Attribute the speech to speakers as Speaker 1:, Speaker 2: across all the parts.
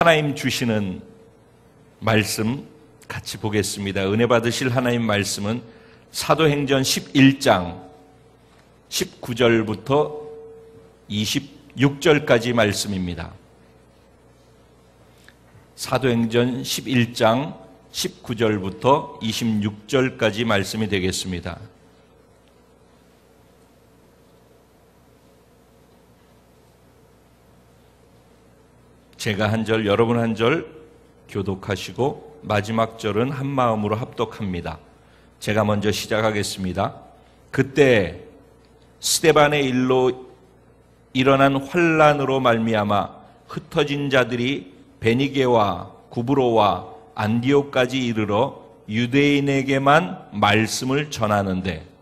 Speaker 1: 하나님 주시는 말씀 같이 보겠습니다. 은혜 받으실 하나님 말씀은 사도행전 11장 19절부터 26절까지 말씀입니다. 사도행전 11장 19절부터 26절까지 말씀이 되겠습니다. 제가 한 절, 여러분 한 절 교독하시고 마지막 절은 한 마음으로 합독합니다. 제가 먼저 시작하겠습니다. 그때 스데반의 일로 일어난 환난으로 말미암아 흩어진 자들이 베니게와 구브로와 안디옥까지 이르러 유대인에게만 말씀을 전하는데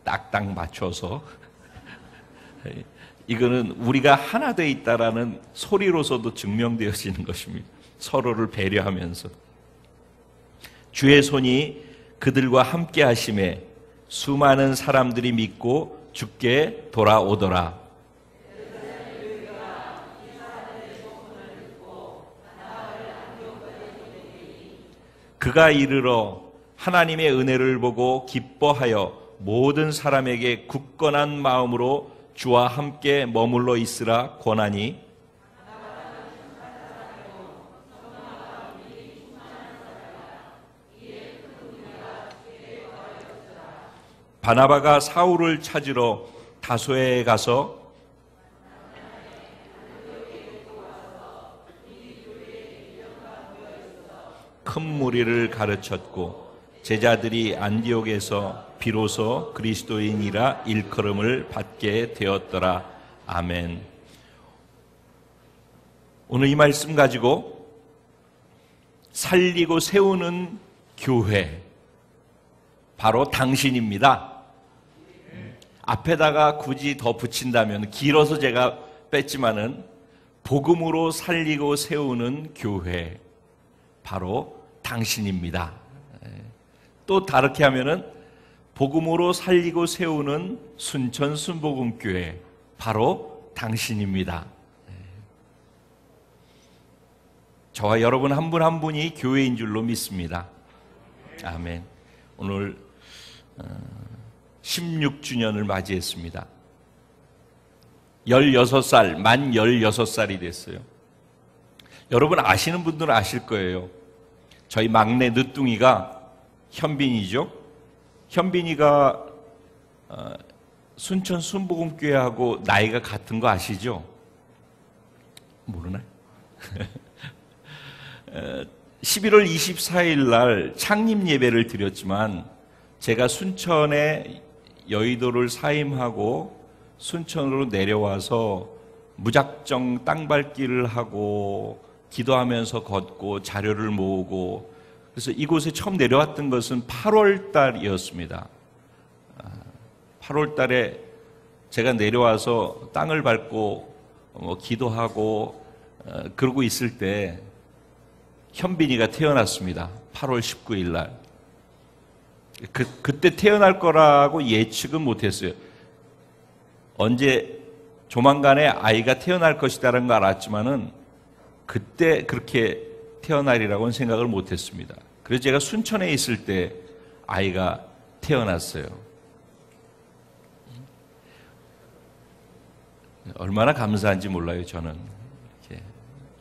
Speaker 1: 딱딱 맞춰서 이거는 우리가 하나 되어 있다라는 소리로서도 증명되어지는 것입니다. 서로를 배려하면서 주의 손이 그들과 함께 하심에 수많은 사람들이 믿고 주께 돌아오더라. 그가 이르러 하나님의 은혜를 보고 기뻐하여 모든 사람에게 굳건한 마음으로 주와 함께 머물러 있으라 권하니 바나바가 사울을 찾으러 다소에 가서 큰 무리를 가르쳤고 제자들이 안디옥에서 비로소 그리스도인이라 일컬음을 받게 되었더라. 아멘. 오늘 이 말씀 가지고 살리고 세우는 교회, 바로 당신입니다. 앞에다가 굳이 더 붙인다면, 길어서 제가 뺐지만은 복음으로 살리고 세우는 교회, 바로 당신입니다. 또 다르게 하면은 복음으로 살리고 세우는 순천 순복음교회, 바로 당신입니다. 저와 여러분 한 분 한 분이 교회인 줄로 믿습니다. 아멘. 오늘 16주년을 맞이했습니다. 16살, 만 16살이 됐어요. 여러분 아시는 분들은 아실 거예요. 저희 막내 늦둥이가 현빈이죠. 현빈이가 순천 순복음교회하고 나이가 같은 거 아시죠? 모르나요? 11월 24일 날 창립 예배를 드렸지만 제가 순천에 여의도를 사임하고 순천으로 내려와서 무작정 땅밟기를 하고 기도하면서 걷고 자료를 모으고, 그래서 이곳에 처음 내려왔던 것은 8월 달이었습니다. 8월 달에 제가 내려와서 땅을 밟고 기도하고 그러고 있을 때 현빈이가 태어났습니다. 8월 19일 날. 그때 태어날 거라고 예측은 못했어요. 언제 조만간에 아이가 태어날 것이다라는 걸 알았지만은 그때 그렇게 태어나리라고는 생각을 못했습니다. 그래서 제가 순천에 있을 때 아이가 태어났어요. 얼마나 감사한지 몰라요. 저는 이렇게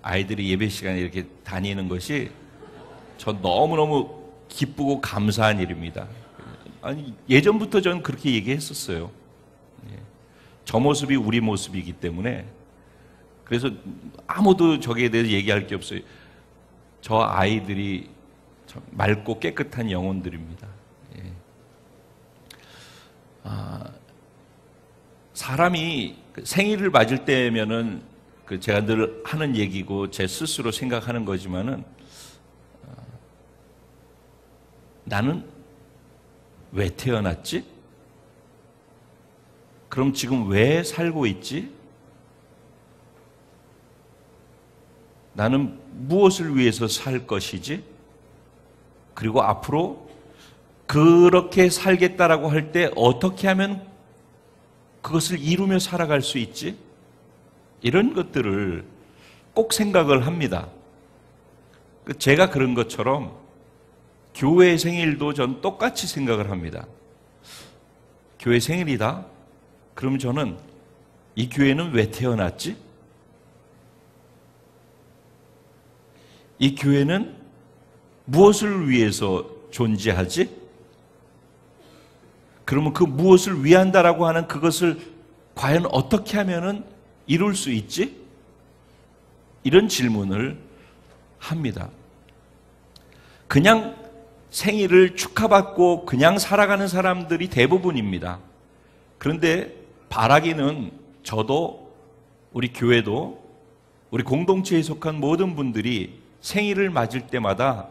Speaker 1: 아이들이 예배 시간에 이렇게 다니는 것이 저 너무너무 기쁘고 감사한 일입니다. 아니, 예전부터 저는 그렇게 얘기했었어요. 저 모습이 우리 모습이기 때문에. 그래서 아무도 저기에 대해서 얘기할 게 없어요. 저 아이들이 맑고 깨끗한 영혼들입니다. 사람이 생일을 맞을 때면은 제가 늘 하는 얘기고 제 스스로 생각하는 거지만은, 나는 왜 태어났지? 그럼 지금 왜 살고 있지? 나는 무엇을 위해서 살 것이지? 그리고 앞으로 그렇게 살겠다라고 할 때 어떻게 하면 그것을 이루며 살아갈 수 있지? 이런 것들을 꼭 생각을 합니다. 제가 그런 것처럼 교회 생일도 전 똑같이 생각을 합니다. 교회 생일이다? 그럼 저는 이 교회는 왜 태어났지? 이 교회는 무엇을 위해서 존재하지? 그러면 그 무엇을 위한다라고 하는 그것을 과연 어떻게 하면은 이룰 수 있지? 이런 질문을 합니다. 그냥 생일을 축하받고 그냥 살아가는 사람들이 대부분입니다. 그런데 바라기는 저도 우리 교회도 우리 공동체에 속한 모든 분들이 생일을 맞을 때마다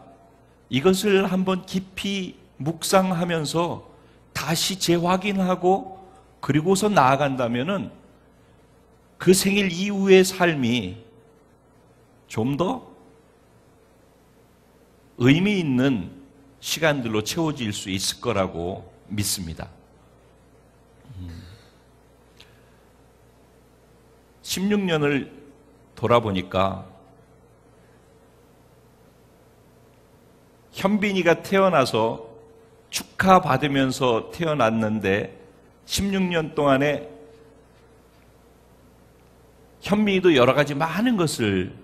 Speaker 1: 이것을 한번 깊이 묵상하면서 다시 재확인하고 그리고서 나아간다면은 그 생일 이후의 삶이 좀 더 의미 있는 시간들로 채워질 수 있을 거라고 믿습니다. 16년을 돌아보니까 현빈이가 태어나서 축하받으면서 태어났는데 16년 동안에 현빈이도 여러 가지 많은 것을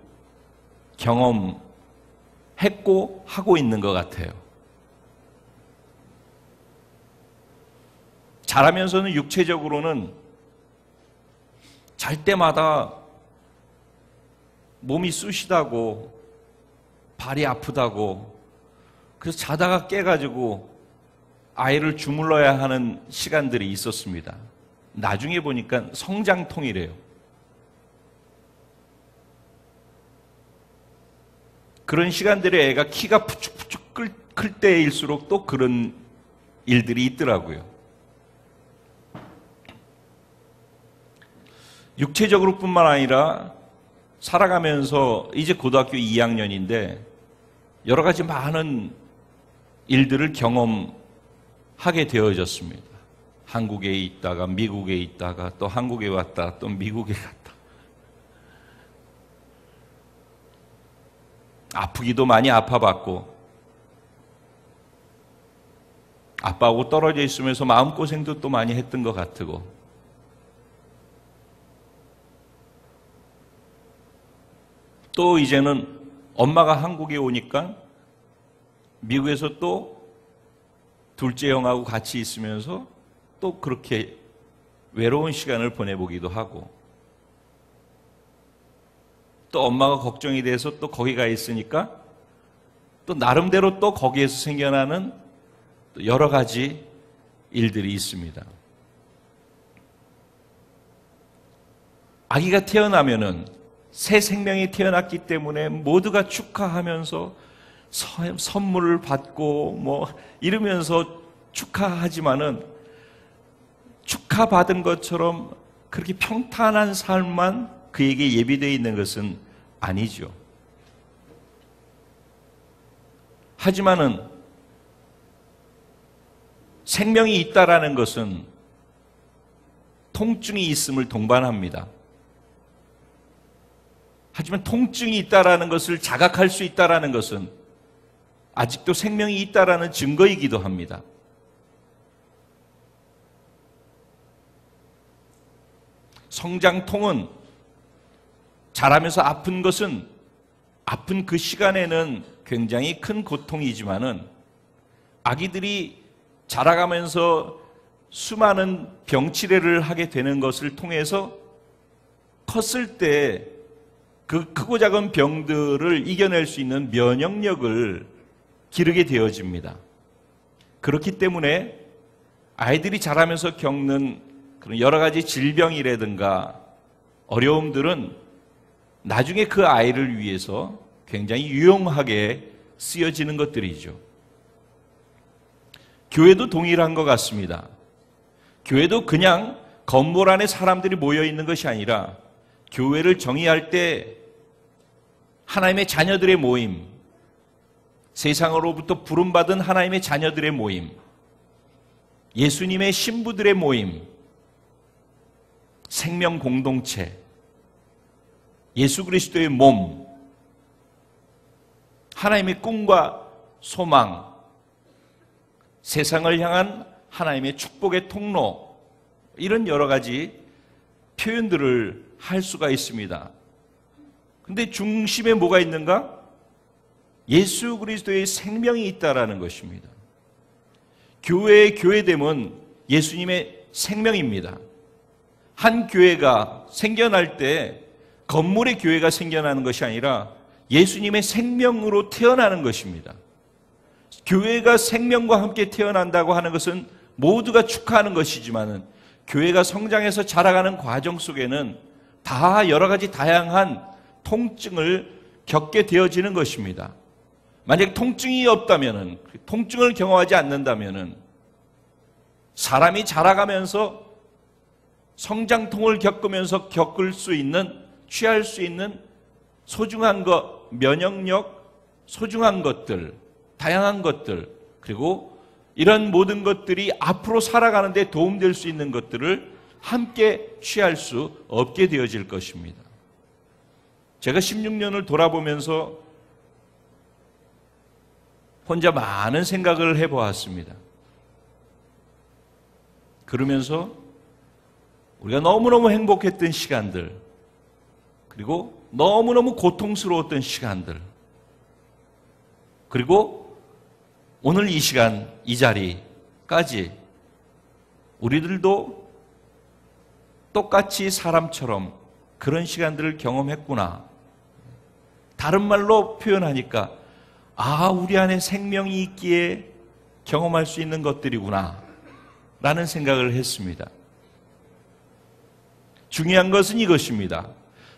Speaker 1: 경험했고 하고 있는 것 같아요. 자라면서는 육체적으로는 잘 때마다 몸이 쑤시다고 발이 아프다고 그래서 자다가 깨가지고 아이를 주물러야 하는 시간들이 있었습니다. 나중에 보니까 성장통이래요. 그런 시간들에 애가 키가 푸쭉푸쭉 클 때일수록 또 그런 일들이 있더라고요. 육체적으로 뿐만 아니라 살아가면서 이제 고등학교 2학년인데 여러 가지 많은 일들을 경험하게 되어졌습니다. 한국에 있다가 미국에 있다가 또 한국에 왔다 또 미국에 갔다. 아프기도 많이 아파봤고 아빠하고 떨어져 있으면서 마음고생도 또 많이 했던 것 같고 또 이제는 엄마가 한국에 오니까 미국에서 또 둘째 형하고 같이 있으면서 또 그렇게 외로운 시간을 보내보기도 하고 또 엄마가 걱정이 돼서 또 거기 가 있으니까 또 나름대로 또 거기에서 생겨나는 또 여러 가지 일들이 있습니다. 아기가 태어나면은 새 생명이 태어났기 때문에 모두가 축하하면서 선물을 받고 뭐 이러면서 축하하지만은 축하받은 것처럼 그렇게 평탄한 삶만 그에게 예비되어 있는 것은 아니죠. 하지만은 생명이 있다라는 것은 통증이 있음을 동반합니다. 하지만 통증이 있다라는 것을 자각할 수 있다라는 것은 아직도 생명이 있다라는 증거이기도 합니다. 성장통은 자라면서 아픈 것은 아픈 그 시간에는 굉장히 큰 고통이지만은 아기들이 자라가면서 수많은 병치레를 하게 되는 것을 통해서 컸을 때 그 크고 작은 병들을 이겨낼 수 있는 면역력을 기르게 되어집니다. 그렇기 때문에 아이들이 자라면서 겪는 그런 여러 가지 질병이라든가 어려움들은 나중에 그 아이를 위해서 굉장히 유용하게 쓰여지는 것들이죠. 교회도 동일한 것 같습니다. 교회도 그냥 건물 안에 사람들이 모여 있는 것이 아니라 교회를 정의할 때 하나님의 자녀들의 모임, 세상으로부터 부름받은 하나님의 자녀들의 모임, 예수님의 신부들의 모임, 생명 공동체, 예수 그리스도의 몸, 하나님의 꿈과 소망, 세상을 향한 하나님의 축복의 통로, 이런 여러 가지 표현들을 할 수가 있습니다. 근데 중심에 뭐가 있는가? 예수 그리스도의 생명이 있다라는 것입니다. 교회의 교회됨은 예수님의 생명입니다. 한 교회가 생겨날 때 건물의 교회가 생겨나는 것이 아니라 예수님의 생명으로 태어나는 것입니다. 교회가 생명과 함께 태어난다고 하는 것은 모두가 축하하는 것이지만은 교회가 성장해서 자라가는 과정 속에는 다 여러 가지 다양한 통증을 겪게 되어지는 것입니다. 만약 통증이 없다면은, 통증을 경험하지 않는다면은 사람이 자라가면서 성장통을 겪으면서 겪을 수 있는, 취할 수 있는 소중한 것, 면역력, 소중한 것들, 다양한 것들, 그리고 이런 모든 것들이 앞으로 살아가는 데 도움될 수 있는 것들을 함께 취할 수 없게 되어질 것입니다. 제가 16년을 돌아보면서 혼자 많은 생각을 해보았습니다. 그러면서 우리가 너무너무 행복했던 시간들, 그리고 너무너무 고통스러웠던 시간들, 그리고 오늘 이 시간, 이 자리까지 우리들도 똑같이 사람처럼 그런 시간들을 경험했구나. 다른 말로 표현하니까 우리 안에 생명이 있기에 경험할 수 있는 것들이구나 라는 생각을 했습니다. 중요한 것은 이것입니다.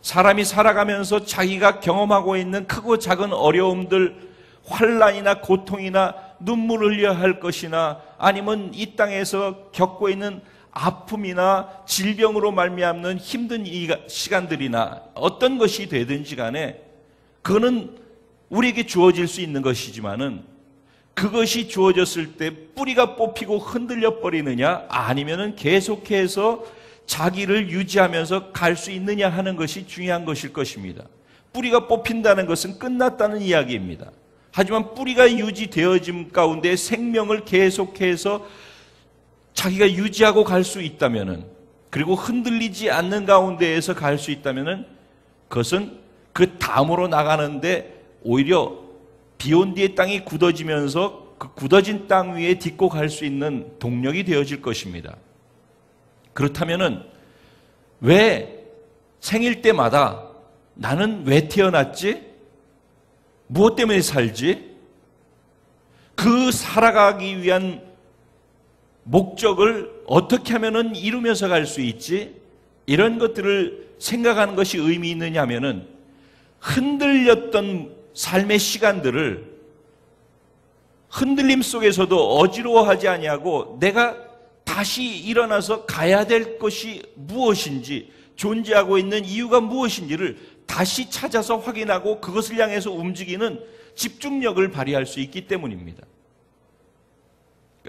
Speaker 1: 사람이 살아가면서 자기가 경험하고 있는 크고 작은 어려움들, 환난이나 고통이나 눈물을 흘려야 할 것이나 아니면 이 땅에서 겪고 있는 아픔이나 질병으로 말미암는 힘든 이 시간들이나 어떤 것이 되든지 간에 그거는 우리에게 주어질 수 있는 것이지만은 그것이 주어졌을 때 뿌리가 뽑히고 흔들려 버리느냐 아니면은 계속해서 자기를 유지하면서 갈 수 있느냐 하는 것이 중요한 것일 것입니다. 뿌리가 뽑힌다는 것은 끝났다는 이야기입니다. 하지만 뿌리가 유지되어짐 가운데 생명을 계속해서 자기가 유지하고 갈 수 있다면은, 그리고 흔들리지 않는 가운데에서 갈 수 있다면은 그것은 그 다음으로 나가는데 오히려 비온 뒤에 땅이 굳어지면서 그 굳어진 땅 위에 딛고 갈 수 있는 동력이 되어질 것입니다. 그렇다면은 왜 생일 때마다 나는 왜 태어났지? 무엇 때문에 살지? 그 살아가기 위한 목적을 어떻게 하면은 이루면서 갈 수 있지? 이런 것들을 생각하는 것이 의미 있느냐 하면은 흔들렸던 삶의 시간들을 흔들림 속에서도 어지러워하지 아니하고 내가 다시 일어나서 가야 될 것이 무엇인지, 존재하고 있는 이유가 무엇인지를 다시 찾아서 확인하고 그것을 향해서 움직이는 집중력을 발휘할 수 있기 때문입니다.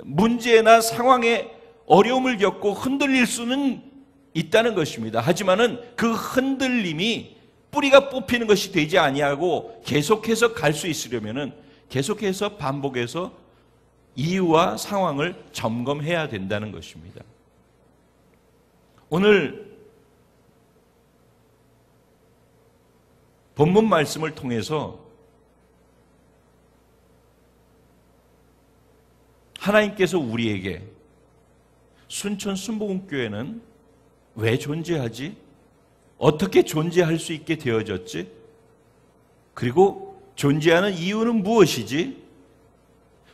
Speaker 1: 문제나 상황에 어려움을 겪고 흔들릴 수는 있다는 것입니다. 하지만은 그 흔들림이 뿌리가 뽑히는 것이 되지 아니하고 계속해서 갈 수 있으려면은 계속해서 반복해서 이유와 상황을 점검해야 된다는 것입니다. 오늘 본문 말씀을 통해서 하나님께서 우리에게 순천 순복음교회는 왜 존재하지? 어떻게 존재할 수 있게 되어졌지? 그리고 존재하는 이유는 무엇이지?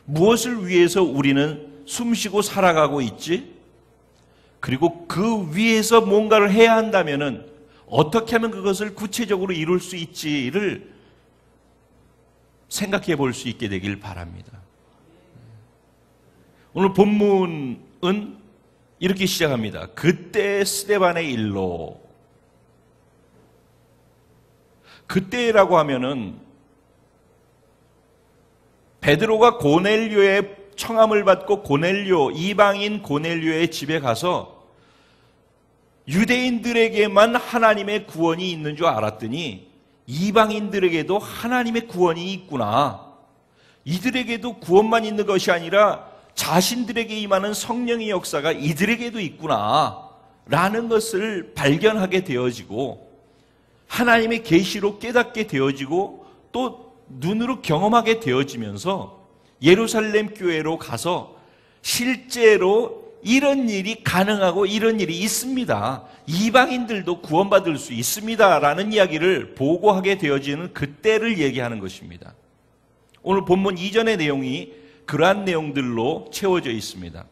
Speaker 1: 무엇을 위해서 우리는 숨쉬고 살아가고 있지? 그리고 그 위에서 뭔가를 해야 한다면은 어떻게 하면 그것을 구체적으로 이룰 수 있지를 생각해 볼 수 있게 되길 바랍니다. 오늘 본문은 이렇게 시작합니다. 그때 스데반의 일로. 그때라고 하면은 베드로가 고넬료의 청함을 받고 이방인 고넬료의 집에 가서 유대인들에게만 하나님의 구원이 있는 줄 알았더니 이방인들에게도 하나님의 구원이 있구나. 이들에게도 구원만 있는 것이 아니라 자신들에게 임하는 성령의 역사가 이들에게도 있구나 라는 것을 발견하게 되어지고, 하나님의 계시로 깨닫게 되어지고, 또 눈으로 경험하게 되어지면서 예루살렘 교회로 가서 실제로 이런 일이 가능하고 이런 일이 있습니다, 이방인들도 구원받을 수 있습니다 라는 이야기를 보고하게 되어지는 그때를 얘기하는 것입니다. 오늘 본문 이전의 내용이 그러한 내용들로 채워져 있습니다.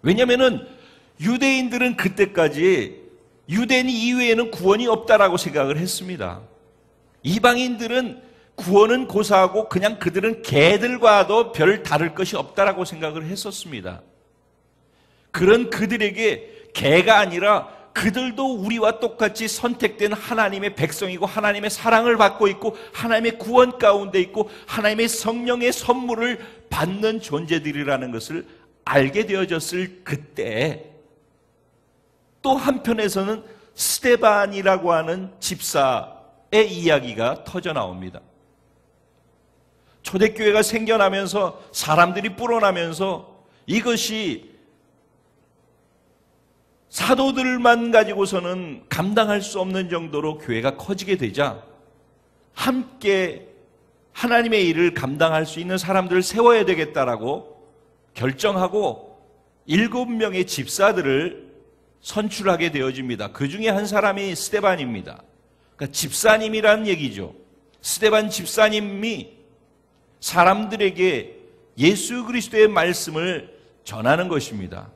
Speaker 1: 왜냐하면 유대인들은 그때까지 유대인 이외에는 구원이 없다라고 생각을 했습니다. 이방인들은 구원은 고사하고 그냥 그들은 개들과도 별 다를 것이 없다라고 생각을 했었습니다. 그런 그들에게 개가 아니라 그들도 우리와 똑같이 선택된 하나님의 백성이고 하나님의 사랑을 받고 있고 하나님의 구원 가운데 있고 하나님의 성령의 선물을 받는 존재들이라는 것을 알게 되어졌을 그때, 또 한편에서는 스데반이라고 하는 집사의 이야기가 터져 나옵니다. 초대교회가 생겨나면서 사람들이 불어나면서 이것이 사도들만 가지고서는 감당할 수 없는 정도로 교회가 커지게 되자 함께 하나님의 일을 감당할 수 있는 사람들을 세워야 되겠다라고 결정하고 7명의 집사들을 선출하게 되어집니다. 그 중에 한 사람이 스데반입니다. 그러니까 집사님이라는 얘기죠. 스데반 집사님이 사람들에게 예수 그리스도의 말씀을 전하는 것입니다.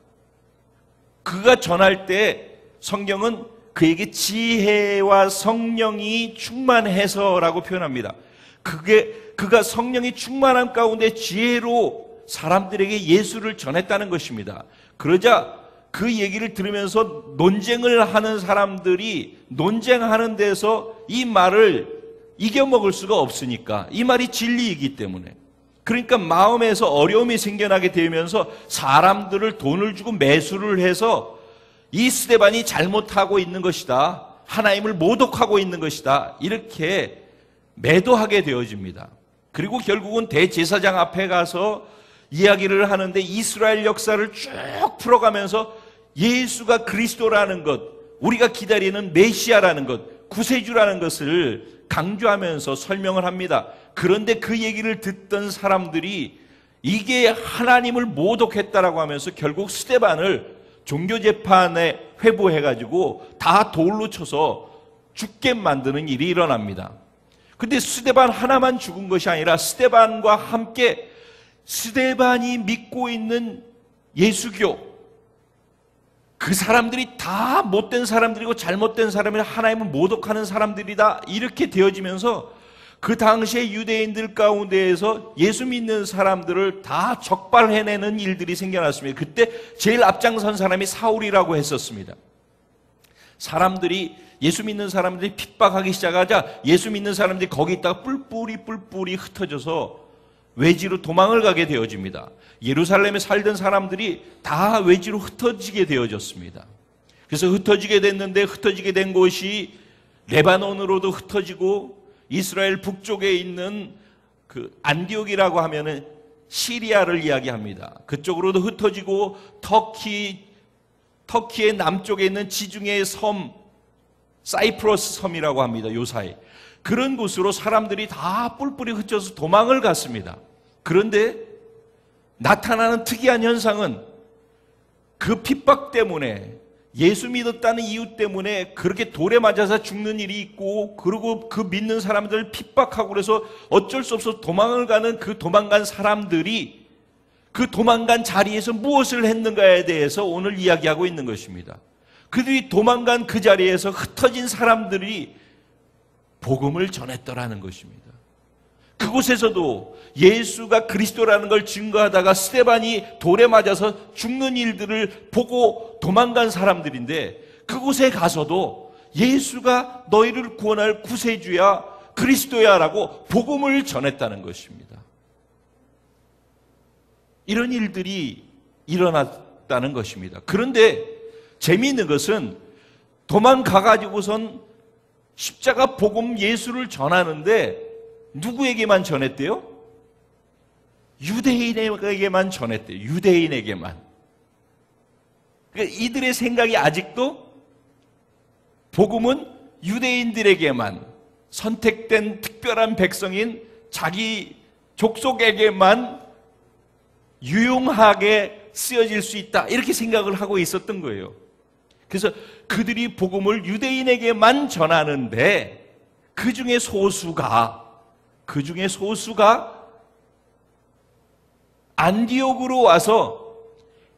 Speaker 1: 그가 전할 때 성경은 그에게 지혜와 성령이 충만해서라고 표현합니다. 그가 성령이 충만함 가운데 지혜로 사람들에게 예수를 전했다는 것입니다. 그러자 그 얘기를 들으면서 논쟁을 하는 사람들이 논쟁하는 데서 이 말을 이겨먹을 수가 없으니까, 이 말이 진리이기 때문에, 그러니까 마음에서 어려움이 생겨나게 되면서 사람들을 돈을 주고 매수를 해서 이 스데반이 잘못하고 있는 것이다, 하나님을 모독하고 있는 것이다, 이렇게 매도하게 되어집니다. 그리고 결국은 대제사장 앞에 가서 이야기를 하는데 이스라엘 역사를 쭉 풀어가면서 예수가 그리스도라는 것, 우리가 기다리는 메시아라는 것, 구세주라는 것을 강조하면서 설명을 합니다. 그런데 그 얘기를 듣던 사람들이 이게 하나님을 모독했다라고 하면서 결국 스데반을 종교재판에 회부해가지고 다 돌로 쳐서 죽게 만드는 일이 일어납니다. 근데 스데반 하나만 죽은 것이 아니라 스데반과 함께 스데반이 믿고 있는 예수교, 그 사람들이 다 못된 사람들이고 잘못된 사람이라 하나님을 모독하는 사람들이다, 이렇게 되어지면서 그 당시에 유대인들 가운데에서 예수 믿는 사람들을 다 적발해내는 일들이 생겨났습니다. 그때 제일 앞장선 사람이 사울이라고 했었습니다. 사람들이, 예수 믿는 사람들이 핍박하기 시작하자 예수 믿는 사람들이 거기 있다가 뿔뿔이 흩어져서 외지로 도망을 가게 되어집니다. 예루살렘에 살던 사람들이 다 외지로 흩어지게 되어졌습니다. 그래서 흩어지게 됐는데, 흩어지게 된 곳이 레바논으로도 흩어지고, 이스라엘 북쪽에 있는 그 안디옥이라고 하면은 시리아를 이야기합니다. 그쪽으로도 흩어지고, 터키의 남쪽에 있는 지중해의 섬, 사이프러스 섬이라고 합니다. 요사이. 그런 곳으로 사람들이 다 뿔뿔이 흩어져서 도망을 갔습니다. 그런데 나타나는 특이한 현상은 그 핍박 때문에, 예수 믿었다는 이유 때문에 그렇게 돌에 맞아서 죽는 일이 있고, 그리고 그 믿는 사람들을 핍박하고 그래서 어쩔 수 없어 도망을 가는 그 도망간 사람들이 그 도망간 자리에서 무엇을 했는가에 대해서 오늘 이야기하고 있는 것입니다. 그들이 도망간 그 자리에서 흩어진 사람들이 복음을 전했더라는 것입니다. 그곳에서도 예수가 그리스도라는 걸 증거하다가 스데반이 돌에 맞아서 죽는 일들을 보고 도망간 사람들인데, 그곳에 가서도 예수가 너희를 구원할 구세주야, 그리스도야 라고 복음을 전했다는 것입니다. 이런 일들이 일어났다는 것입니다. 그런데 재미있는 것은 도망가가지고선 십자가 복음 예수를 전하는데 누구에게만 전했대요? 유대인에게만 전했대요. 유대인에게만. 그러니까 이들의 생각이 아직도 복음은 유대인들에게만, 선택된 특별한 백성인 자기 족속에게만 유용하게 쓰여질 수 있다, 이렇게 생각을 하고 있었던 거예요. 그래서 그들이 복음을 유대인에게만 전하는데 그 중에 소수가 안디옥으로 와서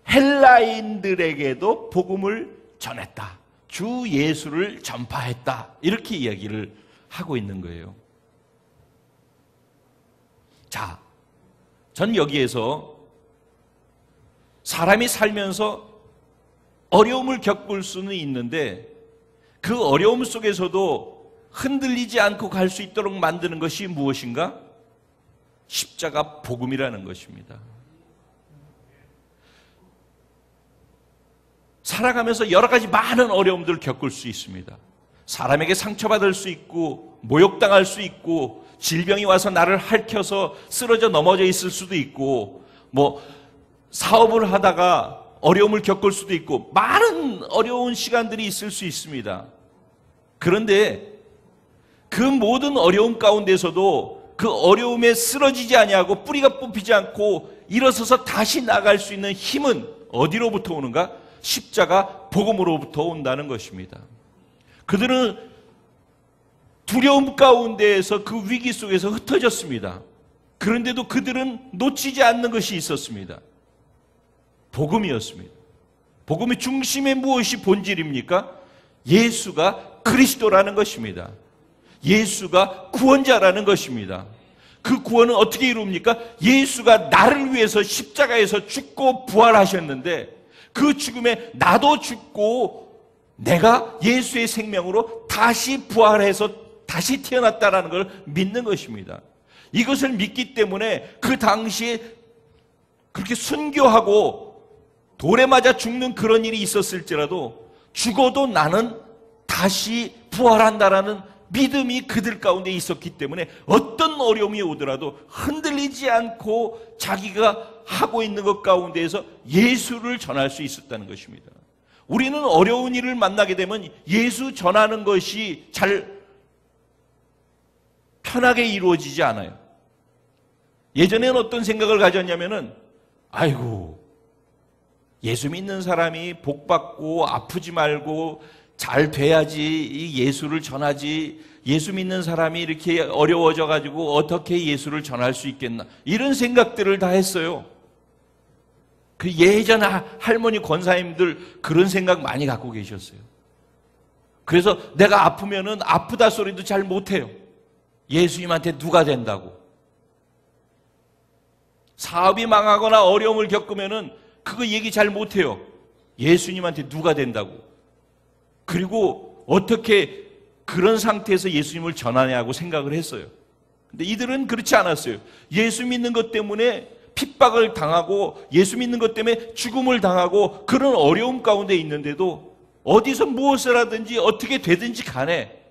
Speaker 1: 헬라인들에게도 복음을 전했다, 주 예수를 전파했다, 이렇게 이야기를 하고 있는 거예요. 자, 전 여기에서 사람이 살면서 어려움을 겪을 수는 있는데 그 어려움 속에서도 흔들리지 않고 갈 수 있도록 만드는 것이 무엇인가? 십자가 복음이라는 것입니다. 살아가면서 여러 가지 많은 어려움들을 겪을 수 있습니다. 사람에게 상처받을 수 있고, 모욕당할 수 있고, 질병이 와서 나를 핥혀서 쓰러져 넘어져 있을 수도 있고, 사업을 하다가 어려움을 겪을 수도 있고, 많은 어려운 시간들이 있을 수 있습니다. 그런데 그 모든 어려움 가운데서도 그 어려움에 쓰러지지 아니하고 뿌리가 뽑히지 않고 일어서서 다시 나갈 수 있는 힘은 어디로부터 오는가? 십자가 복음으로부터 온다는 것입니다. 그들은 두려움 가운데에서 그 위기 속에서 흩어졌습니다. 그런데도 그들은 놓치지 않는 것이 있었습니다. 복음이었습니다. 복음의 중심에 무엇이 본질입니까? 예수가 그리스도라는 것입니다. 예수가 구원자라는 것입니다. 그 구원은 어떻게 이루입니까? 예수가 나를 위해서 십자가에서 죽고 부활하셨는데 그 죽음에 나도 죽고 내가 예수의 생명으로 다시 부활해서 다시 태어났다라는 걸 믿는 것입니다. 이것을 믿기 때문에 그 당시에 그렇게 순교하고 돌에 맞아 죽는 그런 일이 있었을지라도 죽어도 나는 다시 부활한다라는 믿음이 그들 가운데 있었기 때문에 어떤 어려움이 오더라도 흔들리지 않고 자기가 하고 있는 것 가운데에서 예수를 전할 수 있었다는 것입니다. 우리는 어려운 일을 만나게 되면 예수 전하는 것이 잘 편하게 이루어지지 않아요. 예전에는 어떤 생각을 가졌냐면은, 아이고, 예수 믿는 사람이 복 받고 아프지 말고 잘 돼야지 예수를 전하지, 예수 믿는 사람이 이렇게 어려워져 가지고 어떻게 예수를 전할 수 있겠나, 이런 생각들을 다 했어요. 그 예전 할머니 권사님들 그런 생각 많이 갖고 계셨어요. 그래서 내가 아프면은 아프다 소리도 잘 못해요. 예수님한테 누가 된다고. 사업이 망하거나 어려움을 겪으면은 그거 얘기 잘 못해요. 예수님한테 누가 된다고. 그리고 어떻게 그런 상태에서 예수님을 전하냐고 생각을 했어요. 근데 이들은 그렇지 않았어요. 예수 믿는 것 때문에 핍박을 당하고 예수 믿는 것 때문에 죽음을 당하고 그런 어려움 가운데 있는데도 어디서 무엇을 하든지 어떻게 되든지 간에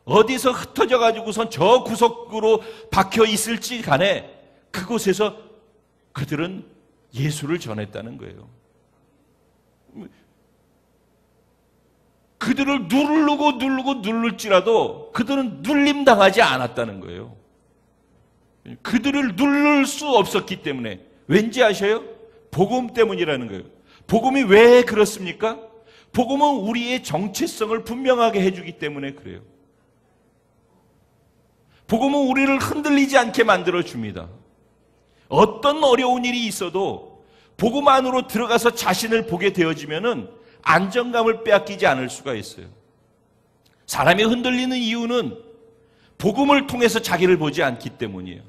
Speaker 1: 어디서 흩어져 가지고선 저 구석으로 박혀 있을지 간에 그곳에서 그들은 예수를 전했다는 거예요. 그들을 누를지라도 그들은 눌림당하지 않았다는 거예요. 그들을 누를 수 없었기 때문에. 왠지 아셔요? 복음 때문이라는 거예요. 복음이 왜 그렇습니까? 복음은 우리의 정체성을 분명하게 해주기 때문에 그래요. 복음은 우리를 흔들리지 않게 만들어줍니다. 어떤 어려운 일이 있어도 복음 안으로 들어가서 자신을 보게 되어지면은 안정감을 빼앗기지 않을 수가 있어요. 사람이 흔들리는 이유는 복음을 통해서 자기를 보지 않기 때문이에요.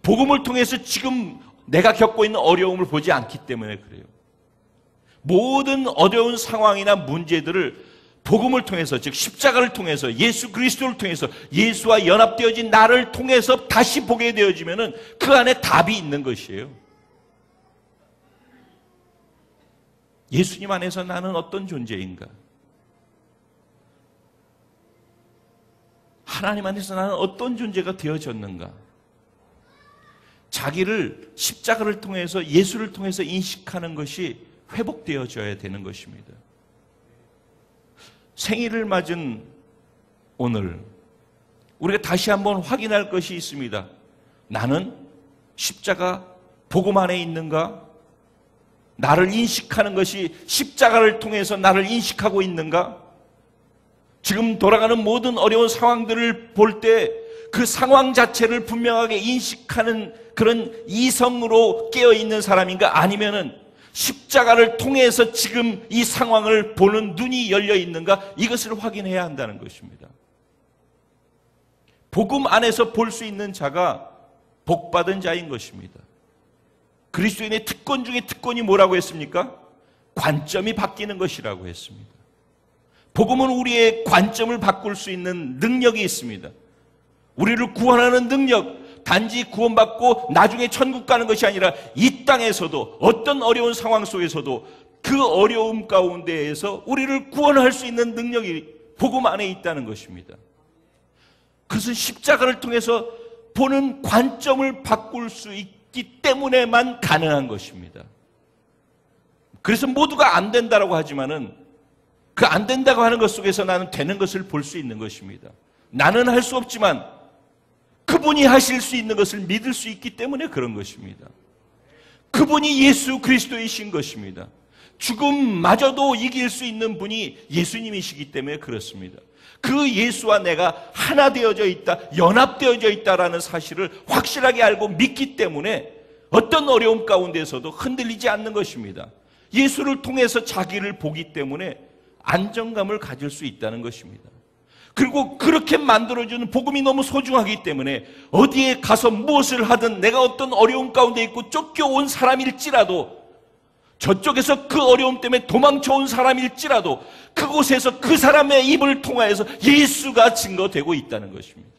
Speaker 1: 복음을 통해서 지금 내가 겪고 있는 어려움을 보지 않기 때문에 그래요. 모든 어려운 상황이나 문제들을 복음을 통해서, 즉 십자가를 통해서, 예수 그리스도를 통해서, 예수와 연합되어진 나를 통해서 다시 보게 되어지면은 그 안에 답이 있는 것이에요. 예수님 안에서 나는 어떤 존재인가? 하나님 안에서 나는 어떤 존재가 되어졌는가? 자기를 십자가를 통해서 예수를 통해서 인식하는 것이 회복되어져야 되는 것입니다. 생일을 맞은 오늘 우리가 다시 한번 확인할 것이 있습니다. 나는 십자가 복음 안에 있는가? 나를 인식하는 것이 십자가를 통해서 나를 인식하고 있는가? 지금 돌아가는 모든 어려운 상황들을 볼 때 그 상황 자체를 분명하게 인식하는 그런 이성으로 깨어있는 사람인가? 아니면은 십자가를 통해서 지금 이 상황을 보는 눈이 열려 있는가? 이것을 확인해야 한다는 것입니다. 복음 안에서 볼 수 있는 자가 복받은 자인 것입니다. 그리스도인의 특권 중에 특권이 뭐라고 했습니까? 관점이 바뀌는 것이라고 했습니다. 복음은 우리의 관점을 바꿀 수 있는 능력이 있습니다. 우리를 구원하는 능력, 단지 구원받고 나중에 천국 가는 것이 아니라 이 땅에서도 어떤 어려운 상황 속에서도 그 어려움 가운데에서 우리를 구원할 수 있는 능력이 복음 안에 있다는 것입니다. 그것은 십자가를 통해서 보는 관점을 바꿀 수 있기 때문에만 가능한 것입니다. 그래서 모두가 안 된다라고 하지만은 그 안 된다고 하는 것 속에서 나는 되는 것을 볼 수 있는 것입니다. 나는 할 수 없지만 그분이 하실 수 있는 것을 믿을 수 있기 때문에 그런 것입니다. 그분이 예수 그리스도이신 것입니다. 죽음마저도 이길 수 있는 분이 예수님이시기 때문에 그렇습니다. 그 예수와 내가 하나 되어져 있다, 연합되어져 있다라는 사실을 확실하게 알고 믿기 때문에 어떤 어려움 가운데서도 흔들리지 않는 것입니다. 예수를 통해서 자기를 보기 때문에 안정감을 가질 수 있다는 것입니다. 그리고 그렇게 만들어주는 복음이 너무 소중하기 때문에 어디에 가서 무엇을 하든 내가 어떤 어려움 가운데 있고 쫓겨온 사람일지라도 저쪽에서 그 어려움 때문에 도망쳐온 사람일지라도 그곳에서 그 사람의 입을 통하여서 예수가 증거되고 있다는 것입니다.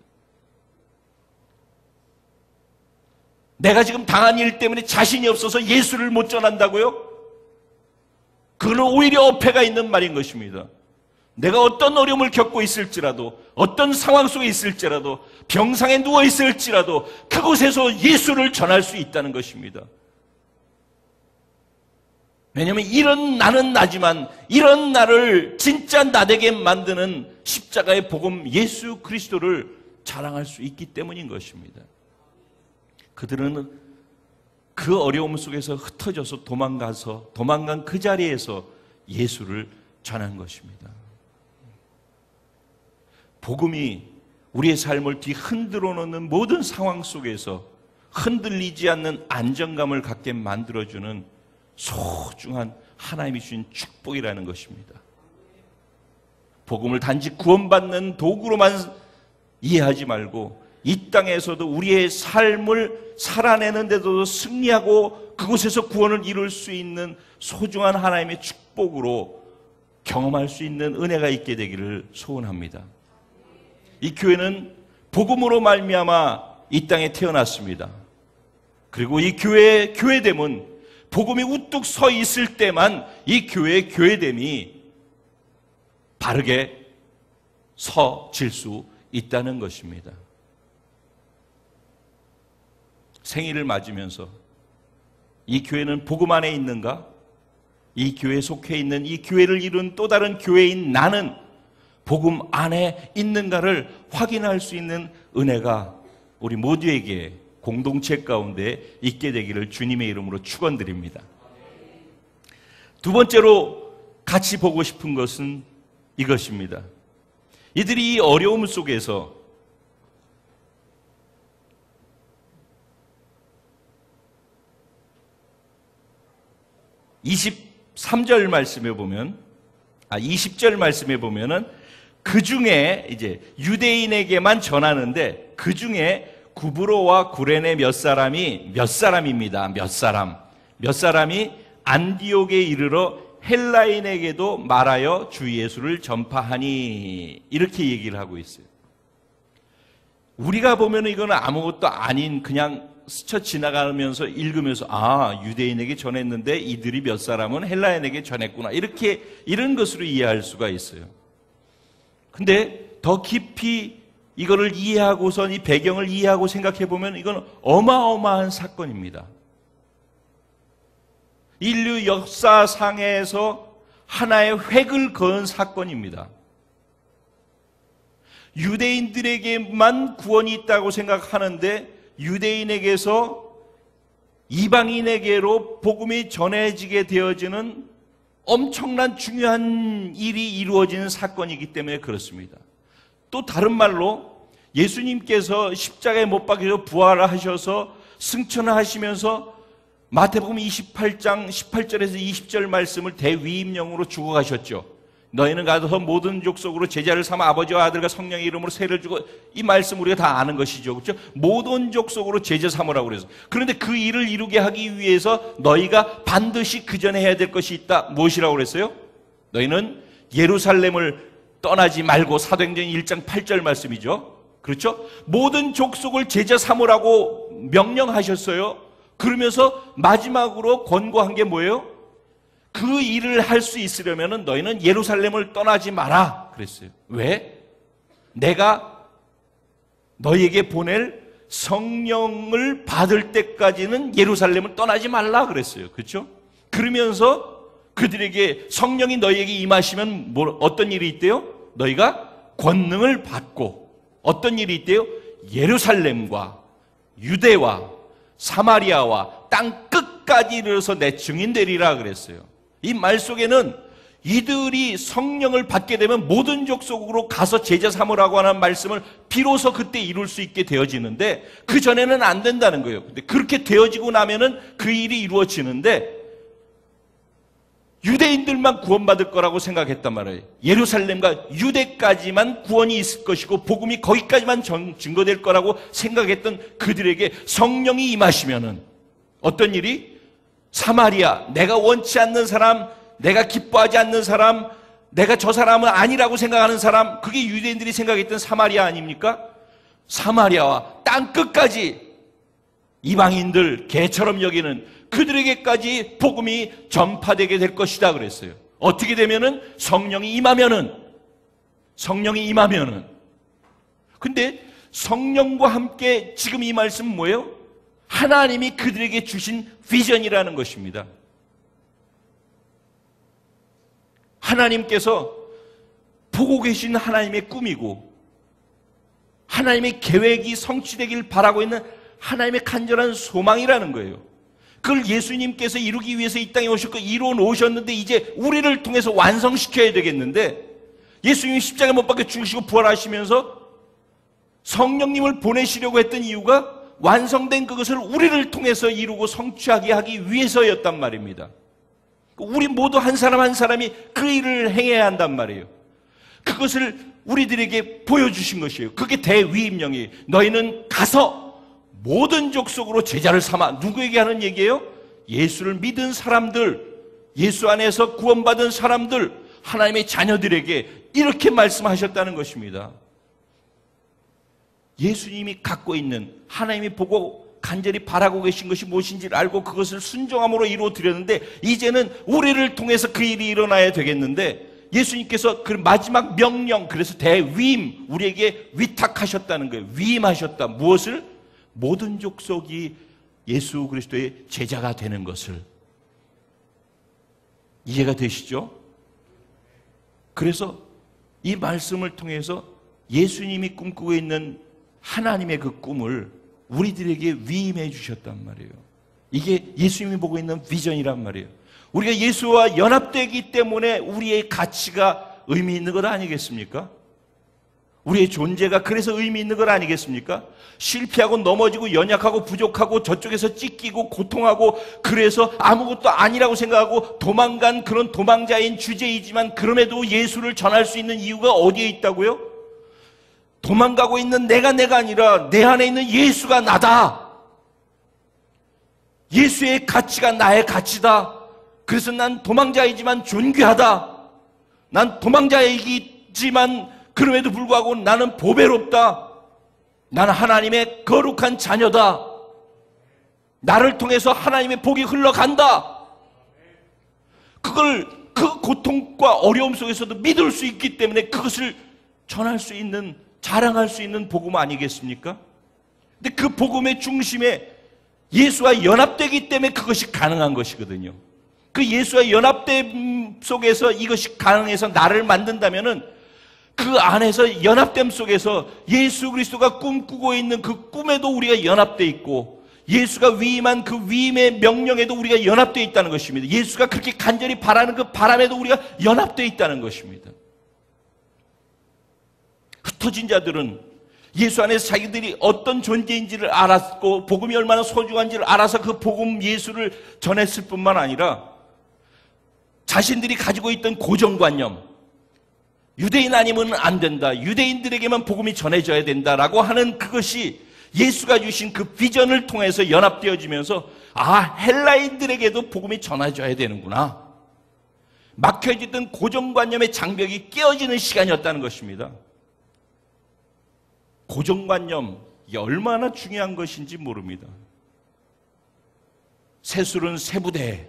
Speaker 1: 내가 지금 당한 일 때문에 자신이 없어서 예수를 못 전한다고요? 그거는 오히려 어폐가 있는 말인 것입니다. 내가 어떤 어려움을 겪고 있을지라도 어떤 상황 속에 있을지라도 병상에 누워 있을지라도 그곳에서 예수를 전할 수 있다는 것입니다. 왜냐하면 이런 나는 나지만 이런 나를 진짜 나되게 만드는 십자가의 복음 예수 그리스도를 자랑할 수 있기 때문인 것입니다. 그들은 그 어려움 속에서 흩어져서 도망간 그 자리에서 예수를 전한 것입니다. 복음이 우리의 삶을 뒤흔들어 놓는 모든 상황 속에서 흔들리지 않는 안정감을 갖게 만들어주는 소중한 하나님이 주신 축복이라는 것입니다. 복음을 단지 구원받는 도구로만 이해하지 말고 이 땅에서도 우리의 삶을 살아내는 데도 승리하고 그곳에서 구원을 이룰 수 있는 소중한 하나님의 축복으로 경험할 수 있는 은혜가 있게 되기를 소원합니다. 이 교회는 복음으로 말미암아 이 땅에 태어났습니다. 그리고 이 교회됨은 복음이 우뚝 서 있을 때만 이 교회의 교회됨이 바르게 서질 수 있다는 것입니다. 생일을 맞으면서 이 교회는 복음 안에 있는가? 이 교회에 속해 있는 이 교회를 이룬 또 다른 교회인 나는 복음 안에 있는가를 확인할 수 있는 은혜가 우리 모두에게 공동체 가운데 있게 되기를 주님의 이름으로 축원드립니다. 두 번째로 같이 보고 싶은 것은 이것입니다. 이들이 이 어려움 속에서 (23절) 말씀에 보면 20절 말씀에 보면은 그 중에 이제 유대인에게만 전하는데 그 중에 구브로와 구레네 몇 사람입니다. 몇 사람이 안디옥에 이르러 헬라인에게도 말하여 주 예수를 전파하니 이렇게 얘기를 하고 있어요. 우리가 보면 이거는 아무것도 아닌 그냥 스쳐 지나가면서 읽으면서 아, 유대인에게 전했는데 이들이 몇 사람은 헬라인에게 전했구나. 이런 것으로 이해할 수가 있어요. 근데 더 깊이 이거를 이해하고선 이 배경을 이해하고 생각해 보면 이건 어마어마한 사건입니다. 인류 역사상에서 하나의 획을 그은 사건입니다. 유대인들에게만 구원이 있다고 생각하는데 유대인에게서 이방인에게로 복음이 전해지게 되어지는 엄청난 중요한 일이 이루어지는 사건이기 때문에 그렇습니다. 또 다른 말로 예수님께서 십자가에 못 박혀서 부활하셔서 승천하시면서 마태복음 28장 18절에서 20절 말씀을 대위임령으로 주고 가셨죠. 너희는 가서 모든 족속으로 제자를 삼아 아버지와 아들과 성령의 이름으로 세를 주고, 이 말씀 우리가 다 아는 것이죠. 그렇죠? 모든 족속으로 제자 삼으라고 그래서. 그런데 그 일을 이루게 하기 위해서 너희가 반드시 그 전에 해야 될 것이 있다. 무엇이라고 그랬어요? 너희는 예루살렘을 떠나지 말고, 사도행전 1장 8절 말씀이죠. 그렇죠? 모든 족속을 제자 삼으라고 명령하셨어요. 그러면서 마지막으로 권고한 게 뭐예요? 그 일을 할 수 있으려면 너희는 예루살렘을 떠나지 마라 그랬어요. 왜? 내가 너희에게 보낼 성령을 받을 때까지는 예루살렘을 떠나지 말라 그랬어요. 그렇죠? 그러면서 그들에게 성령이 너희에게 임하시면 어떤 일이 있대요? 너희가 권능을 받고 어떤 일이 있대요? 예루살렘과 유대와 사마리아와 땅 끝까지 이르러서 내 증인 되리라 그랬어요. 이 말 속에는 이들이 성령을 받게 되면 모든 족속으로 가서 제자 삼으라고 하는 말씀을 비로소 그때 이룰 수 있게 되어지는데 그 전에는 안 된다는 거예요. 근데 그렇게 되어지고 나면은 그 일이 이루어지는데 유대인들만 구원받을 거라고 생각했단 말이에요. 예루살렘과 유대까지만 구원이 있을 것이고 복음이 거기까지만 증거될 거라고 생각했던 그들에게 성령이 임하시면은 어떤 일이? 사마리아, 내가 원치 않는 사람, 내가 기뻐하지 않는 사람, 내가 저 사람은 아니라고 생각하는 사람, 그게 유대인들이 생각했던 사마리아 아닙니까? 사마리아와 땅 끝까지 이방인들, 개처럼 여기는 그들에게까지 복음이 전파되게 될 것이다 그랬어요. 어떻게 되면은 성령이 임하면은 근데 성령과 함께 지금 이 말씀은 뭐예요? 하나님이 그들에게 주신 비전이라는 것입니다. 하나님께서 보고 계신 하나님의 꿈이고 하나님의 계획이 성취되길 바라고 있는 하나님의 간절한 소망이라는 거예요. 그걸 예수님께서 이루기 위해서 이 땅에 오셨고 이루어 놓으셨는데 이제 우리를 통해서 완성시켜야 되겠는데 예수님이 십자가에 못 박혀 죽으시고 부활하시면서 성령님을 보내시려고 했던 이유가 완성된 그것을 우리를 통해서 이루고 성취하게 하기 위해서였단 말입니다. 우리 모두 한 사람 한 사람이 그 일을 행해야 한단 말이에요. 그것을 우리들에게 보여주신 것이에요. 그게 대위임령이에요. 너희는 가서 모든 족속으로 제자를 삼아. 누구에게 하는 얘기예요? 예수를 믿은 사람들, 예수 안에서 구원받은 사람들, 하나님의 자녀들에게 이렇게 말씀하셨다는 것입니다. 예수님이 갖고 있는, 하나님이 보고 간절히 바라고 계신 것이 무엇인지를 알고 그것을 순종함으로 이루어드렸는데 이제는 우리를 통해서 그 일이 일어나야 되겠는데 예수님께서 그 마지막 명령, 그래서 대위임, 우리에게 위탁하셨다는 거예요. 위임하셨다. 무엇을? 모든 족속이 예수 그리스도의 제자가 되는 것을. 이해가 되시죠? 그래서 이 말씀을 통해서 예수님이 꿈꾸고 있는 하나님의 그 꿈을 우리들에게 위임해 주셨단 말이에요. 이게 예수님이 보고 있는 비전이란 말이에요. 우리가 예수와 연합되기 때문에 우리의 가치가 의미 있는 것 아니겠습니까? 우리의 존재가 그래서 의미 있는 것 아니겠습니까? 실패하고 넘어지고 연약하고 부족하고 저쪽에서 찢기고 고통하고 그래서 아무것도 아니라고 생각하고 도망간 그런 도망자인 주제이지만 그럼에도 예수를 전할 수 있는 이유가 어디에 있다고요? 도망가고 있는 내가 아니라 내 안에 있는 예수가 나다. 예수의 가치가 나의 가치다. 그래서 난 도망자이지만 존귀하다. 난 도망자이지만 그럼에도 불구하고 나는 보배롭다. 나는 하나님의 거룩한 자녀다. 나를 통해서 하나님의 복이 흘러간다. 그걸 그 고통과 어려움 속에서도 믿을 수 있기 때문에 그것을 전할 수 있는, 자랑할 수 있는 복음 아니겠습니까? 근데 그 복음의 중심에 예수와 연합되기 때문에 그것이 가능한 것이거든요. 그 예수와 연합됨 속에서 이것이 가능해서 나를 만든다면은 그 안에서 연합됨 속에서 예수 그리스도가 꿈꾸고 있는 그 꿈에도 우리가 연합되어 있고, 예수가 위임한 그 위임의 명령에도 우리가 연합되어 있다는 것입니다. 예수가 그렇게 간절히 바라는 그 바람에도 우리가 연합되어 있다는 것입니다. 흩어진 자들은 예수 안에서 자기들이 어떤 존재인지를 알았고 복음이 얼마나 소중한지를 알아서 그 복음 예수를 전했을 뿐만 아니라 자신들이 가지고 있던 고정관념, 유대인 아니면 안 된다, 유대인들에게만 복음이 전해져야 된다라고 하는 그것이 예수가 주신 그 비전을 통해서 연합되어지면서 헬라인들에게도 복음이 전해져야 되는구나, 막혀있던 고정관념의 장벽이 깨어지는 시간이었다는 것입니다. 고정관념, 이게 얼마나 중요한 것인지 모릅니다. 새술은 새부대,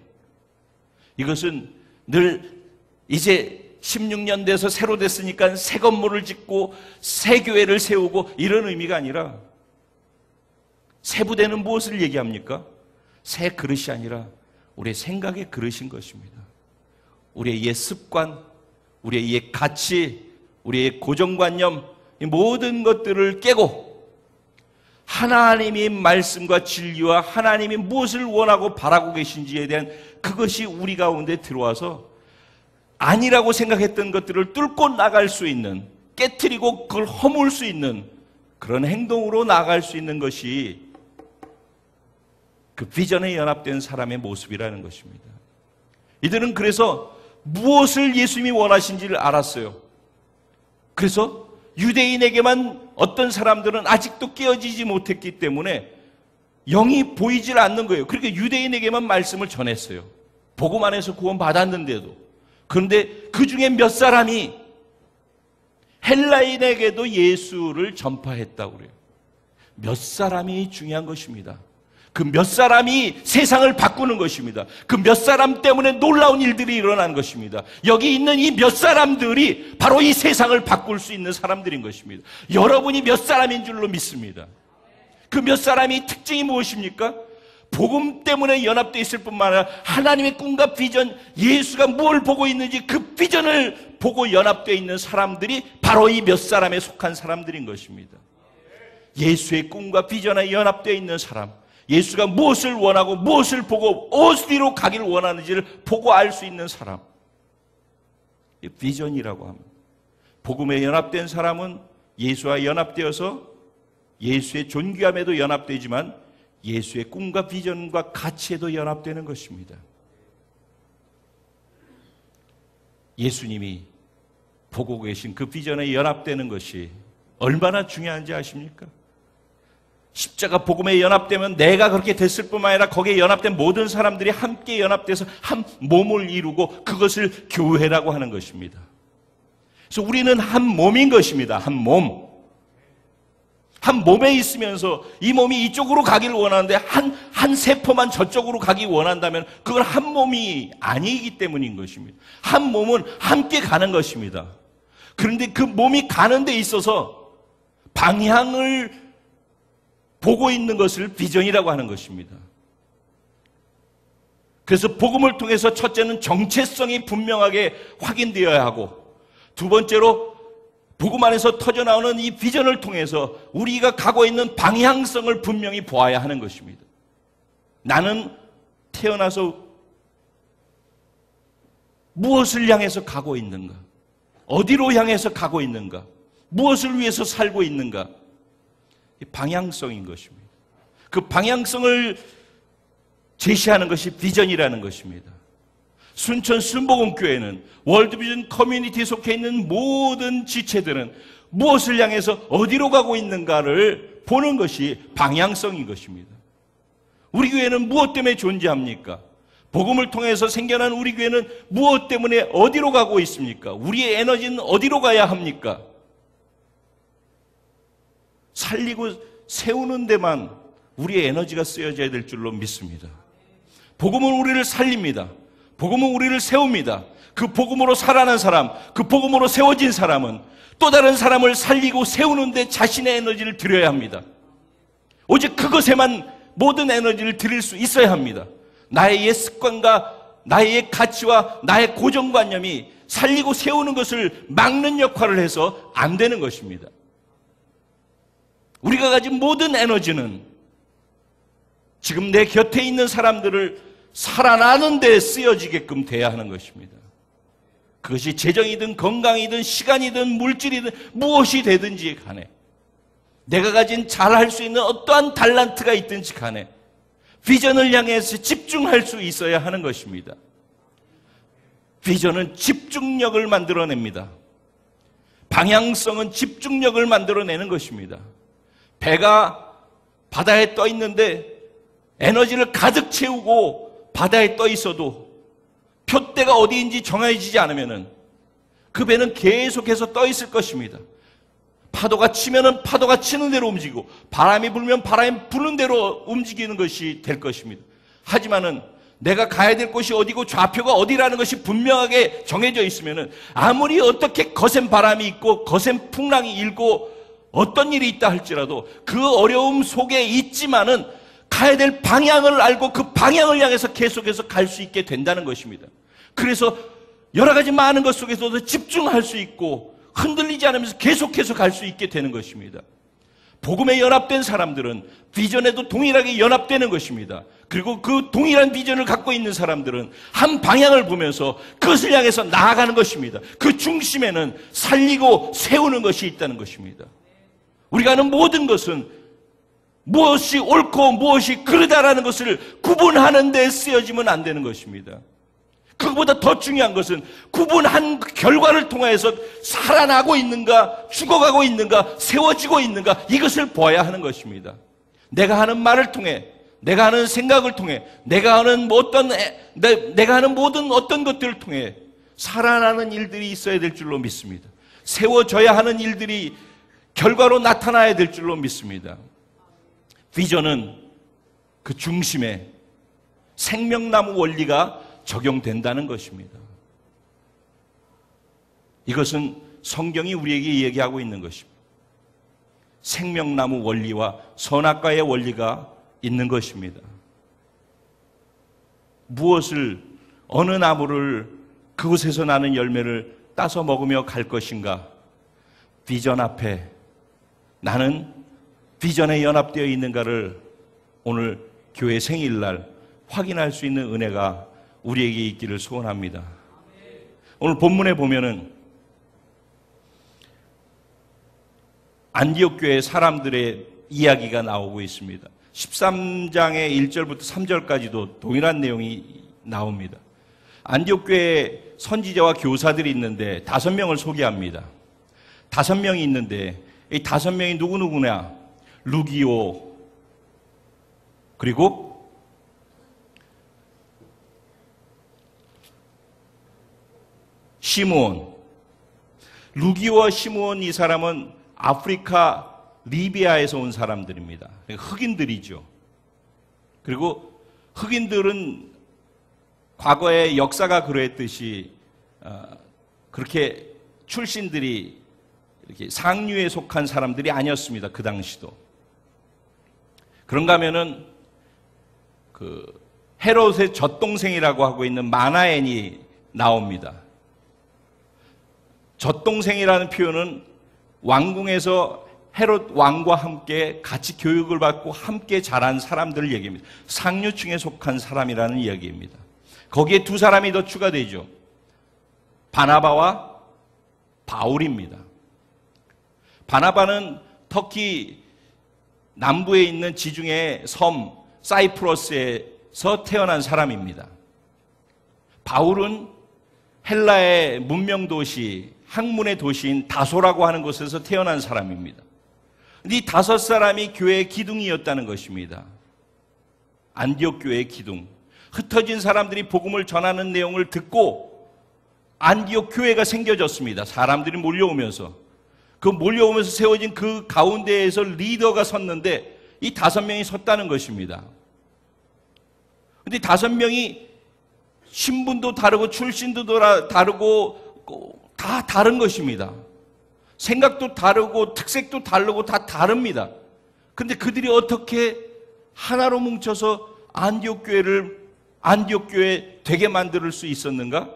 Speaker 1: 이것은 늘 이제 16년 돼서 새로 됐으니까 새 건물을 짓고 새 교회를 세우고 이런 의미가 아니라, 새 부대는 무엇을 얘기합니까? 새 그릇이 아니라 우리의 생각의 그릇인 것입니다. 우리의 옛 습관, 우리의 옛 가치, 우리의 고정관념, 이 모든 것들을 깨고 하나님의 말씀과 진리와 하나님이 무엇을 원하고 바라고 계신지에 대한 그것이 우리 가운데 들어와서 아니라고 생각했던 것들을 뚫고 나갈 수 있는, 깨트리고 그걸 허물 수 있는 그런 행동으로 나아갈 수 있는 것이 그 비전에 연합된 사람의 모습이라는 것입니다. 이들은 그래서 무엇을 예수님이 원하신지를 알았어요. 그래서 유대인에게만 어떤 사람들은 아직도 깨어지지 못했기 때문에 영이 보이질 않는 거예요. 그러니까 유대인에게만 말씀을 전했어요. 복음 안에서 구원 받았는데도. 그런데 그 중에 몇 사람이 헬라인에게도 예수를 전파했다고 그래요. 몇 사람이 중요한 것입니다. 그 몇 사람이 세상을 바꾸는 것입니다. 그 몇 사람 때문에 놀라운 일들이 일어난 것입니다. 여기 있는 이 몇 사람들이 바로 이 세상을 바꿀 수 있는 사람들인 것입니다. 여러분이 몇 사람인 줄로 믿습니다. 그 몇 사람이 특징이 무엇입니까? 복음 때문에 연합되어 있을 뿐만 아니라 하나님의 꿈과 비전, 예수가 무엇을 보고 있는지 그 비전을 보고 연합되어 있는 사람들이 바로 이 몇 사람에 속한 사람들인 것입니다. 예수의 꿈과 비전에 연합되어 있는 사람, 예수가 무엇을 원하고 무엇을 보고 어디로 가기를 원하는지를 보고 알 수 있는 사람, 이 비전이라고 합니다. 복음에 연합된 사람은 예수와 연합되어서 예수의 존귀함에도 연합되지만 예수의 꿈과 비전과 가치에도 연합되는 것입니다. 예수님이 보고 계신 그 비전에 연합되는 것이 얼마나 중요한지 아십니까? 십자가 복음에 연합되면 내가 그렇게 됐을 뿐만 아니라 거기에 연합된 모든 사람들이 함께 연합돼서 한 몸을 이루고 그것을 교회라고 하는 것입니다. 그래서 우리는 한 몸인 것입니다. 한 몸. 한 몸에 있으면서 이 몸이 이쪽으로 가기를 원하는데 한 세포만 저쪽으로 가기 원한다면 그건 한 몸이 아니기 때문인 것입니다. 한 몸은 함께 가는 것입니다. 그런데 그 몸이 가는 데 있어서 방향을 보고 있는 것을 비전이라고 하는 것입니다. 그래서 복음을 통해서 첫째는 정체성이 분명하게 확인되어야 하고, 두 번째로 복음 안에서 터져나오는 이 비전을 통해서 우리가 가고 있는 방향성을 분명히 보아야 하는 것입니다. 나는 태어나서 무엇을 향해서 가고 있는가? 어디로 향해서 가고 있는가? 무엇을 위해서 살고 있는가? 이 방향성인 것입니다. 그 방향성을 제시하는 것이 비전이라는 것입니다. 순천 순복음교회는 월드비전 커뮤니티에 속해 있는 모든 지체들은 무엇을 향해서 어디로 가고 있는가를 보는 것이 방향성인 것입니다. 우리 교회는 무엇 때문에 존재합니까? 복음을 통해서 생겨난 우리 교회는 무엇 때문에 어디로 가고 있습니까? 우리의 에너지는 어디로 가야 합니까? 살리고 세우는 데만 우리의 에너지가 쓰여져야 될 줄로 믿습니다. 복음은 우리를 살립니다. 복음은 우리를 세웁니다. 그 복음으로 살아난 사람, 그 복음으로 세워진 사람은 또 다른 사람을 살리고 세우는데 자신의 에너지를 들여야 합니다. 오직 그것에만 모든 에너지를 드릴 수 있어야 합니다. 나의 옛 습관과 나의 옛 가치와 나의 고정관념이 살리고 세우는 것을 막는 역할을 해서 안 되는 것입니다. 우리가 가진 모든 에너지는 지금 내 곁에 있는 사람들을 살아나는 데 쓰여지게끔 돼야 하는 것입니다. 그것이 재정이든 건강이든 시간이든 물질이든 무엇이 되든지 간에, 내가 가진 잘할 수 있는 어떠한 달란트가 있든지 간에 비전을 향해서 집중할 수 있어야 하는 것입니다. 비전은 집중력을 만들어냅니다. 방향성은 집중력을 만들어내는 것입니다. 배가 바다에 떠 있는데 에너지를 가득 채우고 바다에 떠 있어도 표대가 어디인지 정해지지 않으면 그 배는 계속해서 떠 있을 것입니다. 파도가 치면은 파도가 치는 대로 움직이고, 바람이 불면 바람이 부는 대로 움직이는 것이 될 것입니다. 하지만은 내가 가야 될 곳이 어디고 좌표가 어디라는 것이 분명하게 정해져 있으면은 아무리 어떻게 거센 바람이 있고 거센 풍랑이 일고 어떤 일이 있다 할지라도 그 어려움 속에 있지만은 가야 될 방향을 알고 그 방향을 향해서 계속해서 갈 수 있게 된다는 것입니다. 그래서 여러 가지 많은 것 속에서도 집중할 수 있고 흔들리지 않으면서 계속해서 갈 수 있게 되는 것입니다. 복음에 연합된 사람들은 비전에도 동일하게 연합되는 것입니다. 그리고 그 동일한 비전을 갖고 있는 사람들은 한 방향을 보면서 그것을 향해서 나아가는 것입니다. 그 중심에는 살리고 세우는 것이 있다는 것입니다. 우리가 하는 모든 것은 무엇이 옳고 무엇이 그르다라는 것을 구분하는 데 쓰여지면 안 되는 것입니다. 그것보다 더 중요한 것은 구분한 결과를 통해서 살아나고 있는가, 죽어가고 있는가, 세워지고 있는가, 이것을 보아야 하는 것입니다. 내가 하는 말을 통해, 내가 하는 생각을 통해, 내가 하는 모든 어떤 것들을 통해 살아나는 일들이 있어야 될 줄로 믿습니다. 세워져야 하는 일들이 결과로 나타나야 될 줄로 믿습니다. 비전은 그 중심에 생명나무 원리가 적용된다는 것입니다. 이것은 성경이 우리에게 얘기하고 있는 것입니다. 생명나무 원리와 선악과의 원리가 있는 것입니다. 무엇을, 어느 나무를, 그곳에서 나는 열매를 따서 먹으며 갈 것인가? 비전 앞에 나는 비전에 연합되어 있는가를 오늘 교회 생일날 확인할 수 있는 은혜가 우리에게 있기를 소원합니다. 오늘 본문에 보면은 안디옥 교회 사람들의 이야기가 나오고 있습니다. 13장의 1절부터 3절까지도 동일한 내용이 나옵니다. 안디옥 교회에 선지자와 교사들이 있는데 5명을 소개합니다. 5명이 있는데 이 5명이 누구누구냐? 루기오, 그리고 시므온. 루기오와 시므온, 이 사람은 아프리카 리비아에서 온 사람들입니다. 흑인들이죠. 그리고 흑인들은 과거의 역사가 그러했듯이 그렇게 출신들이 이렇게 상류에 속한 사람들이 아니었습니다. 그 당시도. 그런가 하면은 그 헤롯의 젖동생이라고 하고 있는 마나엔이 나옵니다. 젖동생이라는 표현은 왕궁에서 헤롯 왕과 함께 같이 교육을 받고 함께 자란 사람들을 얘기합니다. 상류층에 속한 사람이라는 이야기입니다. 거기에 2 사람이 더 추가되죠. 바나바와 바울입니다. 바나바는 터키 남부에 있는 지중해 섬 사이프러스에서 태어난 사람입니다. 바울은 헬라의 문명도시, 학문의 도시인 다소라고 하는 곳에서 태어난 사람입니다. 이 5 사람이 교회의 기둥이었다는 것입니다. 안디옥 교회의 기둥. 흩어진 사람들이 복음을 전하는 내용을 듣고 안디옥 교회가 생겨졌습니다. 사람들이 몰려오면서. 그 몰려오면서 세워진 그 가운데에서 리더가 섰는데 이 5명이 섰다는 것입니다. 근데 5명이 신분도 다르고 출신도 다르고 다 다른 것입니다. 생각도 다르고 특색도 다르고 다 다릅니다. 근데 그들이 어떻게 하나로 뭉쳐서 안디옥 교회 되게 만들 수 있었는가?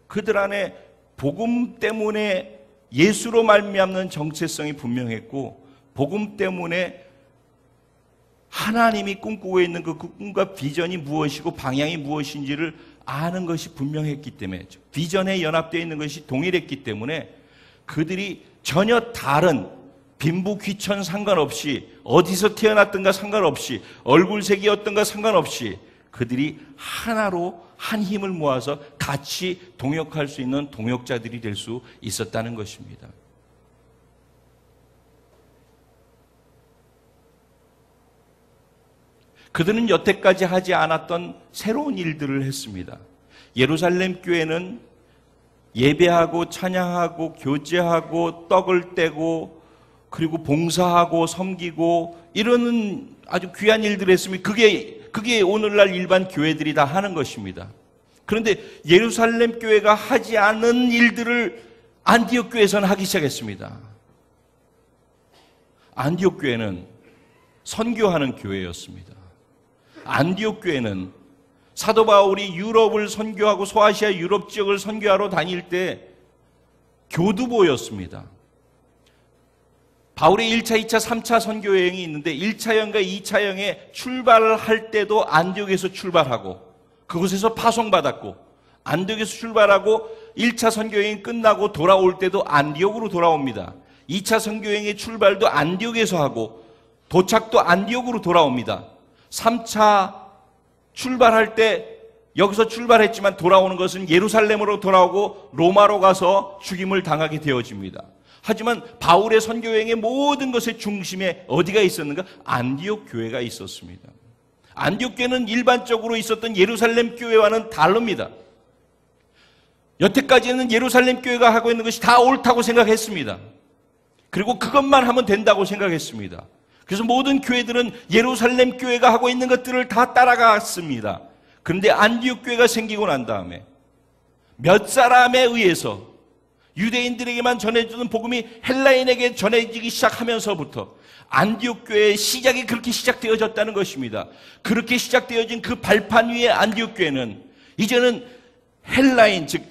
Speaker 1: 그들 안에 복음 때문에 예수로 말미암는 정체성이 분명했고, 복음 때문에 하나님이 꿈꾸고 있는 그 꿈과 비전이 무엇이고 방향이 무엇인지를 아는 것이 분명했기 때문에, 비전에 연합되어 있는 것이 동일했기 때문에 그들이 전혀 다른, 빈부 귀천 상관없이, 어디서 태어났던가 상관없이, 얼굴색이 어떤가 상관없이 그들이 하나로 한 힘을 모아서 같이 동역할 수 있는 동역자들이 될 수 있었다는 것입니다. 그들은 여태까지 하지 않았던 새로운 일들을 했습니다. 예루살렘 교회는 예배하고 찬양하고 교제하고 떡을 떼고 그리고 봉사하고 섬기고 이러는 아주 귀한 일들을 했으면 그게 오늘날 일반 교회들이 다 하는 것입니다. 그런데 예루살렘 교회가 하지 않은 일들을 안디옥 교회에서는 하기 시작했습니다. 안디옥 교회는 선교하는 교회였습니다. 안디옥 교회는 사도 바울이 유럽을 선교하고 소아시아 유럽 지역을 선교하러 다닐 때 교두보였습니다. 바울의 1차, 2차, 3차 선교 여행이 있는데 1차 여행과 2차 여행에 출발을 할 때도 안디옥에서 출발하고 그곳에서 파송받았고, 안디옥에서 출발하고 1차 선교 여행이 끝나고 돌아올 때도 안디옥으로 돌아옵니다. 2차 선교 여행의 출발도 안디옥에서 하고 도착도 안디옥으로 돌아옵니다. 3차 출발할 때 여기서 출발했지만 돌아오는 것은 예루살렘으로 돌아오고 로마로 가서 죽임을 당하게 되어집니다. 하지만 바울의 선교 여행의 모든 것의 중심에 어디가 있었는가? 안디옥 교회가 있었습니다. 안디옥 교회는 일반적으로 있었던 예루살렘 교회와는 다릅니다. 여태까지는 예루살렘 교회가 하고 있는 것이 다 옳다고 생각했습니다. 그리고 그것만 하면 된다고 생각했습니다. 그래서 모든 교회들은 예루살렘 교회가 하고 있는 것들을 다 따라갔습니다. 그런데 안디옥 교회가 생기고 난 다음에 몇 사람에 의해서 유대인들에게만 전해주는 복음이 헬라인에게 전해지기 시작하면서부터 안디옥 교회의 시작이 그렇게 시작되어졌다는 것입니다. 그렇게 시작되어진 그 발판 위에 안디옥 교회는 이제는 헬라인, 즉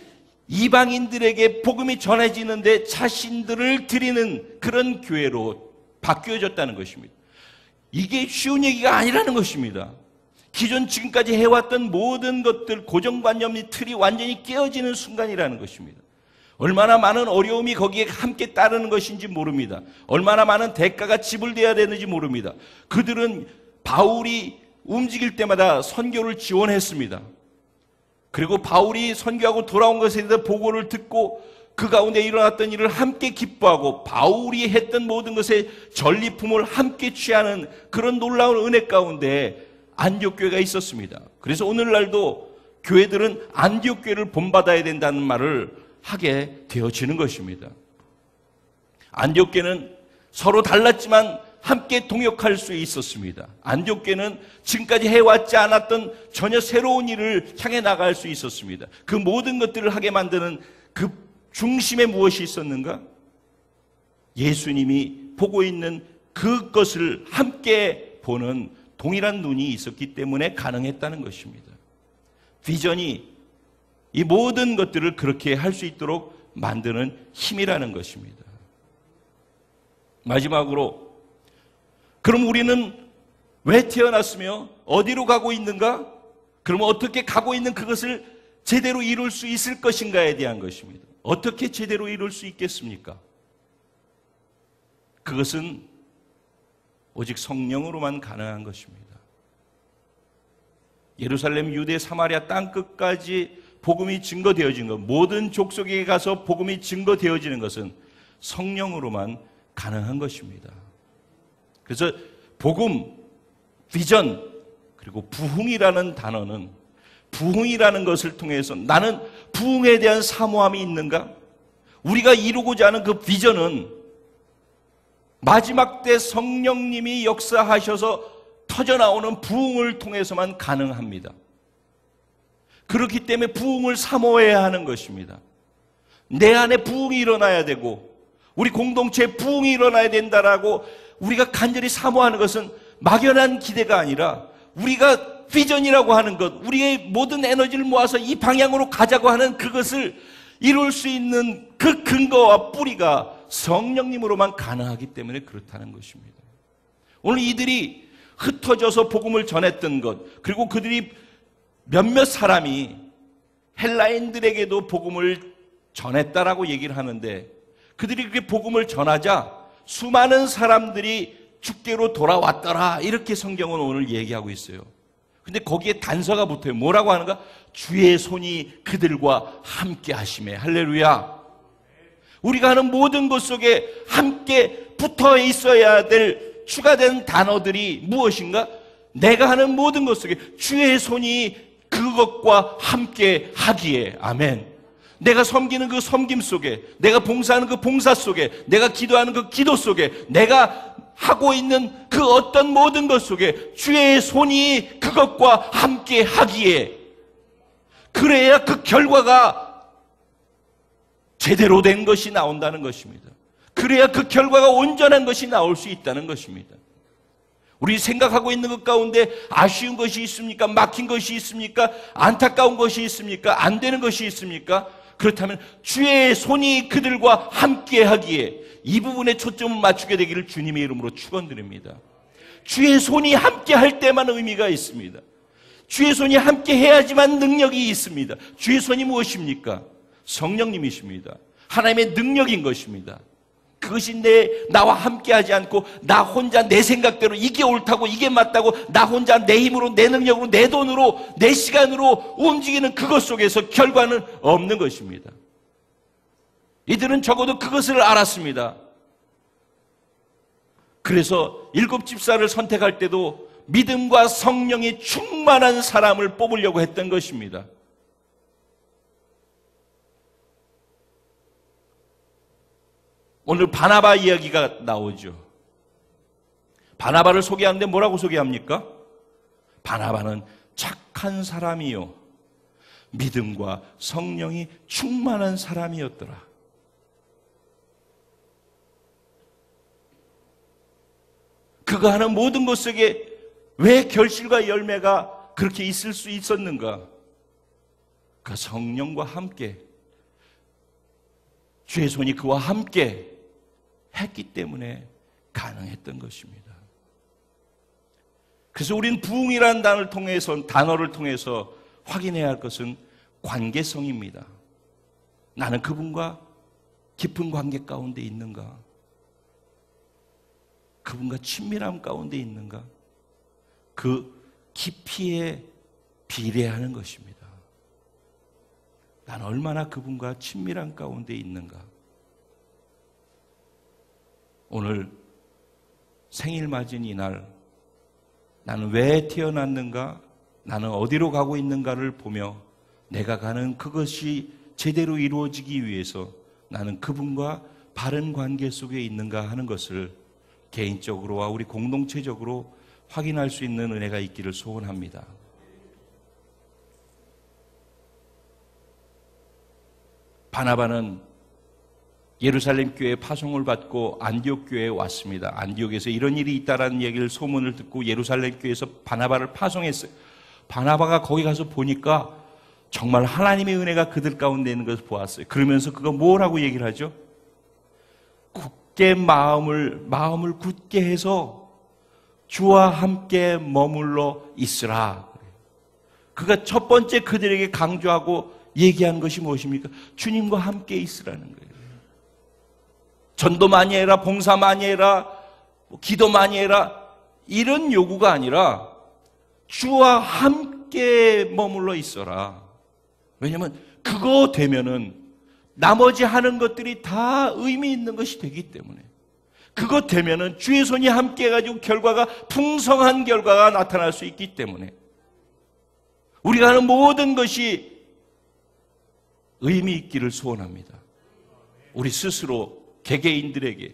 Speaker 1: 이방인들에게 복음이 전해지는데 자신들을 드리는 그런 교회로 바뀌어졌다는 것입니다. 이게 쉬운 얘기가 아니라는 것입니다. 기존 지금까지 해왔던 모든 것들, 고정관념이 틀이 완전히 깨어지는 순간이라는 것입니다. 얼마나 많은 어려움이 거기에 함께 따르는 것인지 모릅니다. 얼마나 많은 대가가 지불되어야 되는지 모릅니다. 그들은 바울이 움직일 때마다 선교를 지원했습니다. 그리고 바울이 선교하고 돌아온 것에 대해서 보고를 듣고 그 가운데 일어났던 일을 함께 기뻐하고 바울이 했던 모든 것의 전리품을 함께 취하는 그런 놀라운 은혜 가운데 안디옥 교회가 있었습니다. 그래서 오늘날도 교회들은 안디옥 교회를 본받아야 된다는 말을 하게 되어지는 것입니다. 안디옥 교회는 서로 달랐지만 함께 동역할 수 있었습니다. 안디옥 교회는 지금까지 해왔지 않았던 전혀 새로운 일을 향해 나갈 수 있었습니다. 그 모든 것들을 하게 만드는 그 중심에 무엇이 있었는가? 예수님이 보고 있는 그것을 함께 보는 동일한 눈이 있었기 때문에 가능했다는 것입니다. 비전이 이 모든 것들을 그렇게 할 수 있도록 만드는 힘이라는 것입니다. 마지막으로, 그럼 우리는 왜 태어났으며 어디로 가고 있는가? 그러면 어떻게 가고 있는 그것을 제대로 이룰 수 있을 것인가에 대한 것입니다. 어떻게 제대로 이룰 수 있겠습니까? 그것은 오직 성령으로만 가능한 것입니다. 예루살렘, 유대, 사마리아 땅 끝까지 복음이 증거되어진 것, 모든 족속에게 가서 복음이 증거되어지는 것은 성령으로만 가능한 것입니다. 그래서 복음, 비전, 그리고 부흥이라는 단어는 부흥이라는 것을 통해서 나는 부흥에 대한 사모함이 있는가? 우리가 이루고자 하는 그 비전은 마지막 때 성령님이 역사하셔서 터져나오는 부흥을 통해서만 가능합니다. 그렇기 때문에 부흥을 사모해야 하는 것입니다. 내 안에 부흥이 일어나야 되고 우리 공동체에 부흥이 일어나야 된다라고 우리가 간절히 사모하는 것은 막연한 기대가 아니라 우리가 비전이라고 하는 것, 우리의 모든 에너지를 모아서 이 방향으로 가자고 하는 그것을 이룰 수 있는 그 근거와 뿌리가 성령님으로만 가능하기 때문에 그렇다는 것입니다. 오늘 이들이 흩어져서 복음을 전했던 것, 그리고 그들이 몇몇 사람이 헬라인들에게도 복음을 전했다라고 얘기를 하는데, 그들이 그렇게 복음을 전하자 수많은 사람들이 주께로 돌아왔더라, 이렇게 성경은 오늘 얘기하고 있어요. 근데 거기에 단서가 붙어요. 뭐라고 하는가? 주의 손이 그들과 함께 하심에. 할렐루야. 우리가 하는 모든 것 속에 함께 붙어 있어야 될 추가된 단어들이 무엇인가? 내가 하는 모든 것 속에 주의 손이 그것과 함께 하기에. 아멘. 내가 섬기는 그 섬김 속에, 내가 봉사하는 그 봉사 속에, 내가 기도하는 그 기도 속에, 내가 하고 있는 그 어떤 모든 것 속에 주의 손이 그것과 함께 하기에, 그래야 그 결과가 제대로 된 것이 나온다는 것입니다. 그래야 그 결과가 온전한 것이 나올 수 있다는 것입니다. 우리 생각하고 있는 것 가운데 아쉬운 것이 있습니까? 막힌 것이 있습니까? 안타까운 것이 있습니까? 안 되는 것이 있습니까? 그렇다면 주의 손이 그들과 함께 하기에 이 부분에 초점을 맞추게 되기를 주님의 이름으로 축원드립니다. 주의 손이 함께 할 때만 의미가 있습니다. 주의 손이 함께 해야지만 능력이 있습니다. 주의 손이 무엇입니까? 성령님이십니다. 하나님의 능력인 것입니다. 그것이 나와 함께 하지 않고 나 혼자 내 생각대로 이게 옳다고 이게 맞다고 나 혼자 내 힘으로 내 능력으로 내 돈으로 내 시간으로 움직이는 그것 속에서 결과는 없는 것입니다. 이들은 적어도 그것을 알았습니다. 그래서 7집사를 선택할 때도 믿음과 성령이 충만한 사람을 뽑으려고 했던 것입니다. 오늘 바나바 이야기가 나오죠. 바나바를 소개하는데 뭐라고 소개합니까? 바나바는 착한 사람이요, 믿음과 성령이 충만한 사람이었더라. 그가 하는 모든 것 속에 왜 결실과 열매가 그렇게 있을 수 있었는가? 그 성령과 함께, 주의 손이 그와 함께 했기 때문에 가능했던 것입니다. 그래서 우리는 부흥이라는 단어를 통해서 확인해야 할 것은 관계성입니다. 나는 그분과 깊은 관계 가운데 있는가? 그분과 친밀함 가운데 있는가? 그 깊이에 비례하는 것입니다. 난 얼마나 그분과 친밀한 가운데 있는가? 오늘 생일 맞은 이날, 나는 왜 태어났는가? 나는 어디로 가고 있는가를 보며 내가 가는 그것이 제대로 이루어지기 위해서 나는 그분과 바른 관계 속에 있는가 하는 것을 개인적으로와 우리 공동체적으로 확인할 수 있는 은혜가 있기를 소원합니다. 바나바는 예루살렘 교회에 파송을 받고 안디옥 교회에 왔습니다. 안디옥에서 이런 일이 있다라는 얘기를 소문을 듣고 예루살렘 교회에서 바나바를 파송했어요. 바나바가 거기 가서 보니까 정말 하나님의 은혜가 그들 가운데 있는 것을 보았어요. 그러면서 그가 뭐라고 얘기를 하죠? 굳게 마음을 굳게 해서 주와 함께 머물러 있으라. 그가 첫 번째 그들에게 강조하고 얘기한 것이 무엇입니까? 주님과 함께 있으라는 거예요. 전도 많이 해라, 봉사 많이 해라, 기도 많이 해라, 이런 요구가 아니라 주와 함께 머물러 있어라. 왜냐하면 그거 되면은 나머지 하는 것들이 다 의미 있는 것이 되기 때문에, 그거 되면은 주의 손이 함께 해가지고 결과가 풍성한 결과가 나타날 수 있기 때문에 우리가 하는 모든 것이 의미 있기를 소원합니다. 우리 스스로 개개인들에게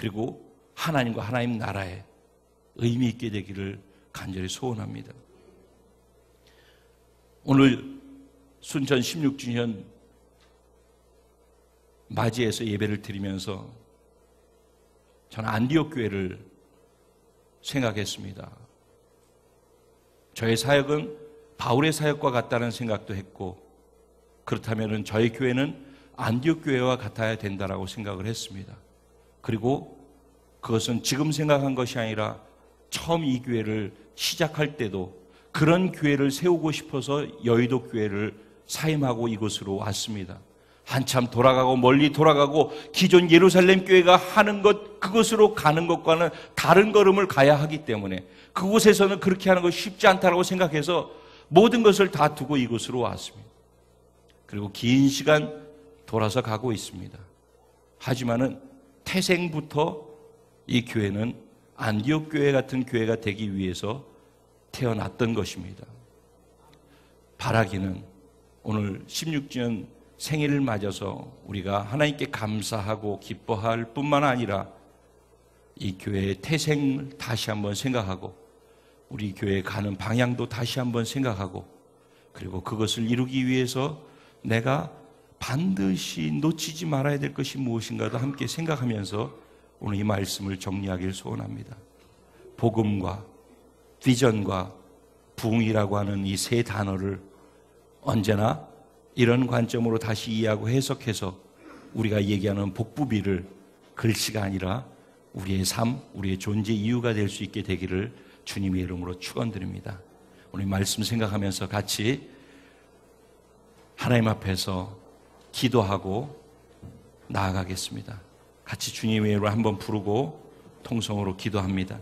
Speaker 1: 그리고 하나님과 하나님 나라에 의미 있게 되기를 간절히 소원합니다. 오늘 순천 16주년 맞이해서 예배를 드리면서 저는 안디옥 교회를 생각했습니다. 저의 사역은 바울의 사역과 같다는 생각도 했고, 그렇다면 저희 교회는 안디옥 교회와 같아야 된다라고 생각을 했습니다. 그리고 그것은 지금 생각한 것이 아니라 처음 이 교회를 시작할 때도 그런 교회를 세우고 싶어서 여의도 교회를 사임하고 이곳으로 왔습니다. 한참 돌아가고 멀리 돌아가고 기존 예루살렘 교회가 하는 것, 그것으로 가는 것과는 다른 걸음을 가야 하기 때문에 그곳에서는 그렇게 하는 것이 쉽지 않다고 생각해서 모든 것을 다 두고 이곳으로 왔습니다. 그리고 긴 시간 돌아서 가고 있습니다. 하지만은 태생부터 이 교회는 안디옥 교회 같은 교회가 되기 위해서 태어났던 것입니다. 바라기는 오늘 16주년 생일을 맞아서 우리가 하나님께 감사하고 기뻐할 뿐만 아니라 이 교회의 태생을 다시 한번 생각하고 우리 교회에 가는 방향도 다시 한번 생각하고, 그리고 그것을 이루기 위해서 내가 반드시 놓치지 말아야 될 것이 무엇인가도 함께 생각하면서 오늘 이 말씀을 정리하기를 소원합니다. 복음과 비전과 부흥이라고 하는 이 세 단어를 언제나 이런 관점으로 다시 이해하고 해석해서 우리가 얘기하는 복부비를 글씨가 아니라 우리의 삶, 우리의 존재 이유가 될 수 있게 되기를 주님의 이름으로 축원드립니다. 오늘 말씀 생각하면서 같이 하나님 앞에서 기도하고 나아가겠습니다. 같이 주님의 이름을 한번 부르고 통성으로 기도합니다.